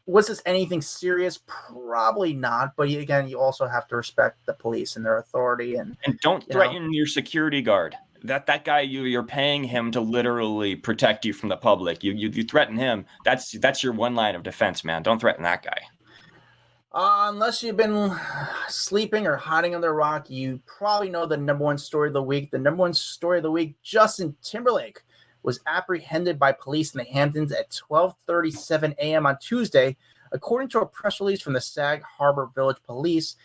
Was this anything serious? Probably not. But again, you also have to respect the police and their authority. And don't threaten your security guard. That guy, you're paying him to literally protect you from the public. You threaten him. That's your one line of defense, man. Don't threaten that guy. Unless you've been sleeping or hiding under a rock, you probably know the number one story of the week. The number one story of the week: Justin Timberlake was apprehended by police in the Hamptons at 12:37 a.m. on Tuesday, according to a press release from the Sag Harbor Village Police.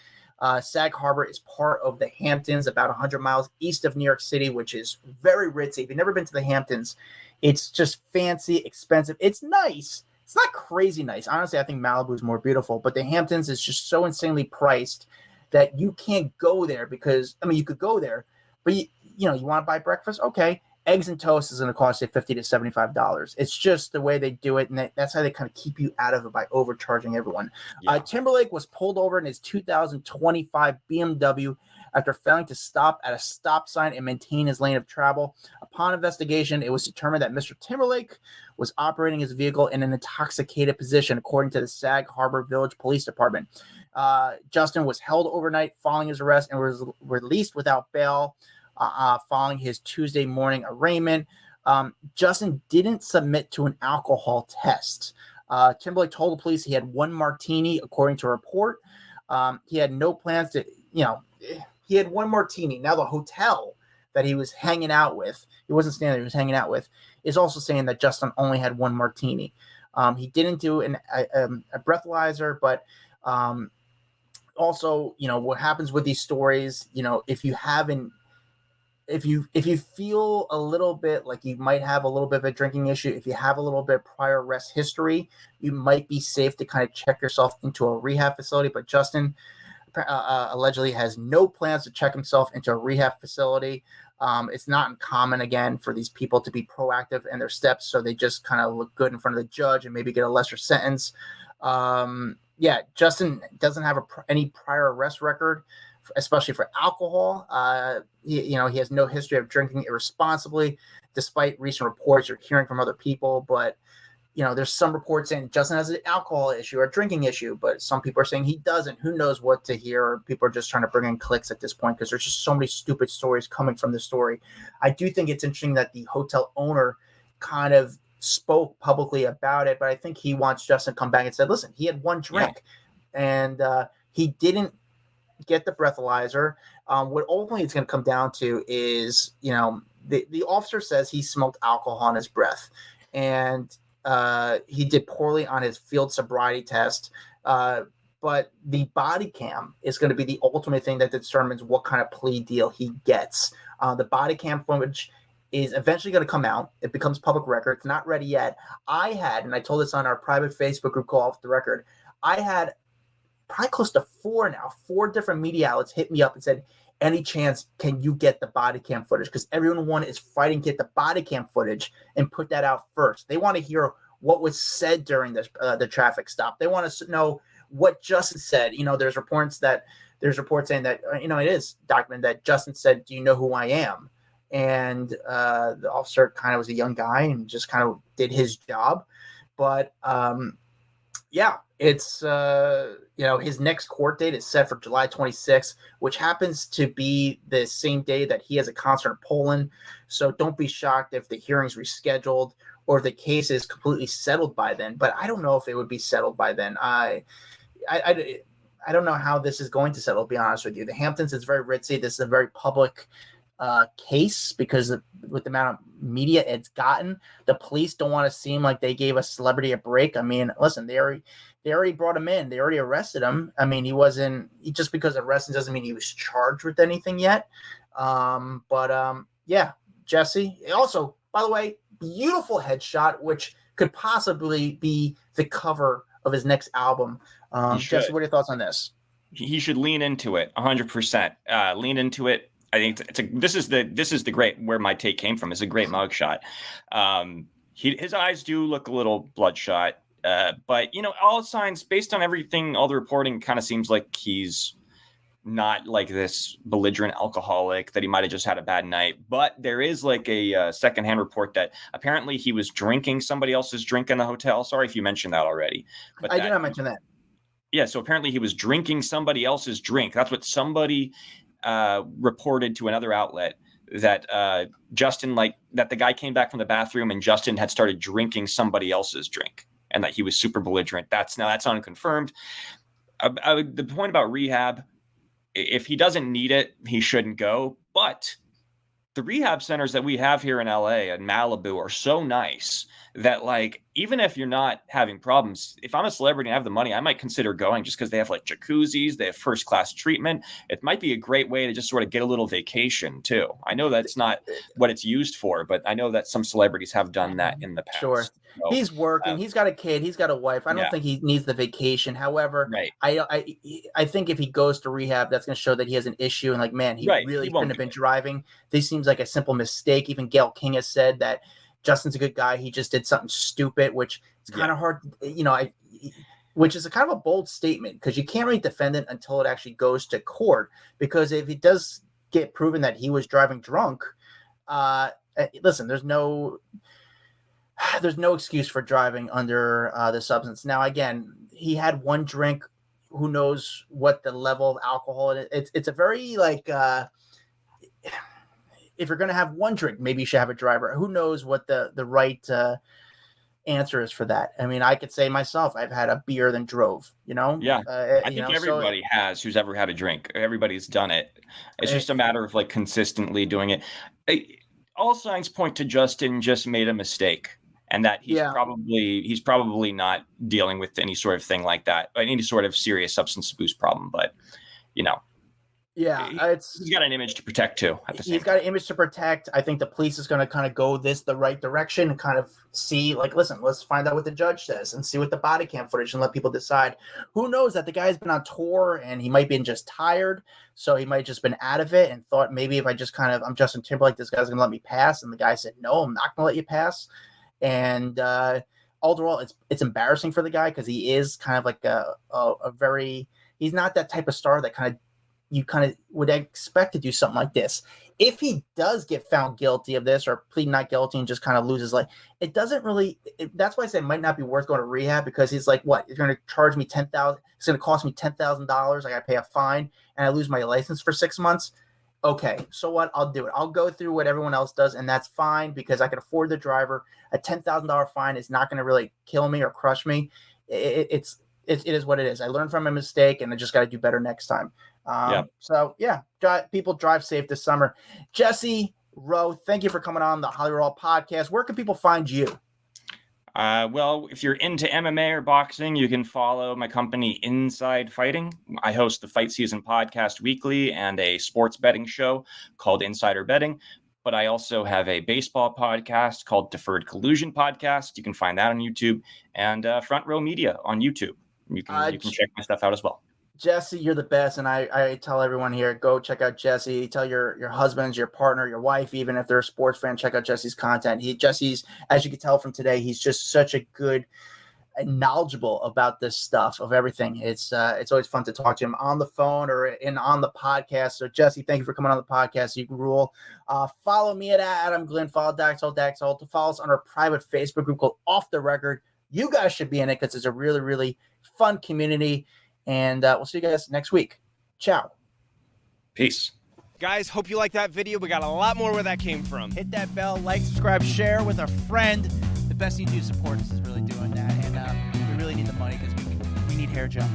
Sag Harbor is part of the Hamptons, about 100 miles east of New York City, which is very ritzy. If you've never been to the Hamptons, it's just fancy, expensive. It's nice. It's not crazy nice. Honestly, I think Malibu is more beautiful, but the Hamptons is just so insanely priced that you can't go there because, I mean, you could go there, but you want to buy breakfast? Okay. Eggs and toast is going to cost you $50 to $75. It's just the way they do it, and that's how they kind of keep you out of it by overcharging everyone. Yeah. Timberlake was pulled over in his 2025 BMW after failing to stop at a stop sign and maintain his lane of travel. Upon investigation, it was determined that Mr. Timberlake was operating his vehicle in an intoxicated position, according to the Sag Harbor Village Police Department. Justin was held overnight following his arrest and was released without bail. Following his Tuesday morning arraignment. Justin didn't submit to an alcohol test. Timberlake told the police he had one martini, according to a report. He had no plans to, he had one martini. Now the hotel that he was hanging out with, he wasn't staying there, he was hanging out with, is also saying that Justin only had one martini. He didn't do a breathalyzer, but also, what happens with these stories, if you feel a little bit like you might have a little bit of a drinking issue, if you have a little bit of prior arrest history, you might be safe to kind of check yourself into a rehab facility. But Justin allegedly has no plans to check himself into a rehab facility. It's not uncommon, again, for these people to be proactive in their steps, so they just kind of look good in front of the judge and maybe get a lesser sentence. Justin doesn't have any prior arrest record, especially for alcohol. He has no history of drinking irresponsibly, despite recent reports you're hearing from other people. But, there's some reports saying Justin has an alcohol issue or a drinking issue, but some people are saying he doesn't. Who knows what to hear? Or people are just trying to bring in clicks at this point because there's just so many stupid stories coming from this story. I do think it's interesting that the hotel owner kind of spoke publicly about it, but I think he wants Justin to come back and say, listen, he had one drink and he didn't get the breathalyzer. What ultimately it's going to come down to is, the officer says he smelled alcohol in his breath, and he did poorly on his field sobriety test. But the body cam is going to be the ultimate thing that determines what kind of plea deal he gets. The body cam footage is eventually going to come out. It becomes public record. It's not ready yet. And I told this on our private Facebook group called Off the Record, I had probably close to four different media outlets hit me up and said, any chance can you get the body cam footage? Because everyone is fighting to get the body cam footage and put that out first. They want to hear what was said during the traffic stop. They want to know what Justin said. There's reports saying that, it is documented that Justin said, do you know who I am? And the officer kind of was a young guy and just kind of did his job. But it's his next court date is set for July 26th, which happens to be the same day that he has a concert in Poland. So don't be shocked if the hearing's rescheduled or if the case is completely settled by then. But I don't know if it would be settled by then. I don't know how this is going to settle, to be honest with you. The Hamptons is very ritzy. This is a very public case because with the amount of media it's gotten. The police don't want to seem like they gave a celebrity a break. I mean, listen, they already brought him in. They already arrested him. I mean, just because arrested doesn't mean he was charged with anything yet. Jesse. Also, by the way, beautiful headshot, which could possibly be the cover of his next album. Jesse, what are your thoughts on this? He should lean into it 100%. Lean into it. I think this is the great, where my take came from. It's a great mugshot. His eyes do look a little bloodshot, but all signs, based on everything, all the reporting, kind of seems like he's not like this belligerent alcoholic, that he might have just had a bad night. But there is like a secondhand report that apparently he was drinking somebody else's drink in the hotel. Sorry if you mentioned that already, but I did not mention that. Yeah, so apparently he was drinking somebody else's drink. That's what somebody reported to another outlet. that Justin, like that the guy came back from the bathroom and Justin had started drinking somebody else's drink and that he was super belligerent. That's unconfirmed. The point about rehab, if he doesn't need it, he shouldn't go. But the rehab centers that we have here in LA and Malibu are so nice that, like, even if you're not having problems, if I'm a celebrity and I have the money, I might consider going just because they have like jacuzzis, they have first class treatment. It might be a great way to just sort of get a little vacation too. I know that's not what it's used for, but I know that some celebrities have done that in the past. Sure. So, he's working. He's got a kid. He's got a wife. I don't think he needs the vacation. However, I think if he goes to rehab, that's going to show that he has an issue. And like, man, he really shouldn't have been driving. This seems like a simple mistake. Even Gayle King has said that Justin's a good guy. He just did something stupid, which is kind of hard, which is a kind of a bold statement because you can't really defend it until it actually goes to court. Because if it does get proven that he was driving drunk, listen, there's no excuse for driving under the substance. Now, again, he had one drink. Who knows what the level of alcohol is? It's a very like, if you're going to have one drink, maybe you should have a driver. Who knows what the right answer is for that? I mean, I could say myself, I've had a beer then drove, Yeah. I think everybody has who's ever had a drink. Everybody's done it. It's just a matter of like consistently doing it. All signs point to Justin just made a mistake. And that he's probably not dealing with any sort of thing like that, any sort of serious substance abuse problem. But, he's got an image to protect too. He's got an image to protect. I think the police is going to kind of go the right direction and kind of see, like, listen, let's find out what the judge says and see what the body cam footage and let people decide. Who knows that the guy's been on tour and he might be just tired. So he might just been out of it and thought maybe if I just I'm Justin Timberlake, this guy's going to let me pass. And the guy said, no, I'm not going to let you pass. And overall, it's embarrassing for the guy because he is kind of like he's not that type of star that you would expect to do something like this. If he does get found guilty of this or plead not guilty and just kind of loses life, it doesn't really. That's why I say it might not be worth going to rehab because he's like, what? You're going to charge me $10,000? It's going to cost me $10,000. I got to pay a fine and I lose my license for 6 months. Okay, so what? I'll do it. I'll go through what everyone else does, and that's fine because I can afford the driver. A $10,000 fine is not going to really kill me or crush me. It is what it is. I learned from a mistake, and I just got to do better next time. So, people drive safe this summer. Jesse Rowe, thank you for coming on the Hollywood Raw podcast. Where can people find you? Well, if you're into MMA or boxing, you can follow my company Inside Fighting. I host the Fight Season podcast weekly and a sports betting show called Insider Betting. But I also have a baseball podcast called Deferred Collusion Podcast. You can find that on YouTube and Front Row Media on YouTube. You can check my stuff out as well. Jesse, you're the best, and I tell everyone here, go check out Jesse. Tell your husbands, your partner, your wife, even if they're a sports fan, check out Jesse's content. Jesse's, as you can tell from today, he's just such a good, knowledgeable about this stuff of everything. It's always fun to talk to him on the phone or on the podcast. So Jesse, thank you for coming on the podcast. You can rule. Follow me at Adam Glyn. Follow Dax Holt. To follow us on our private Facebook group called Off the Record. You guys should be in it because it's a really, really fun community. And we'll see you guys next week. Ciao. Peace. Guys, hope you liked that video. We got a lot more where that came from. Hit that bell, like, subscribe, share with a friend. The best thing you do to support us is really doing that. And we really need the money because we need hair gel.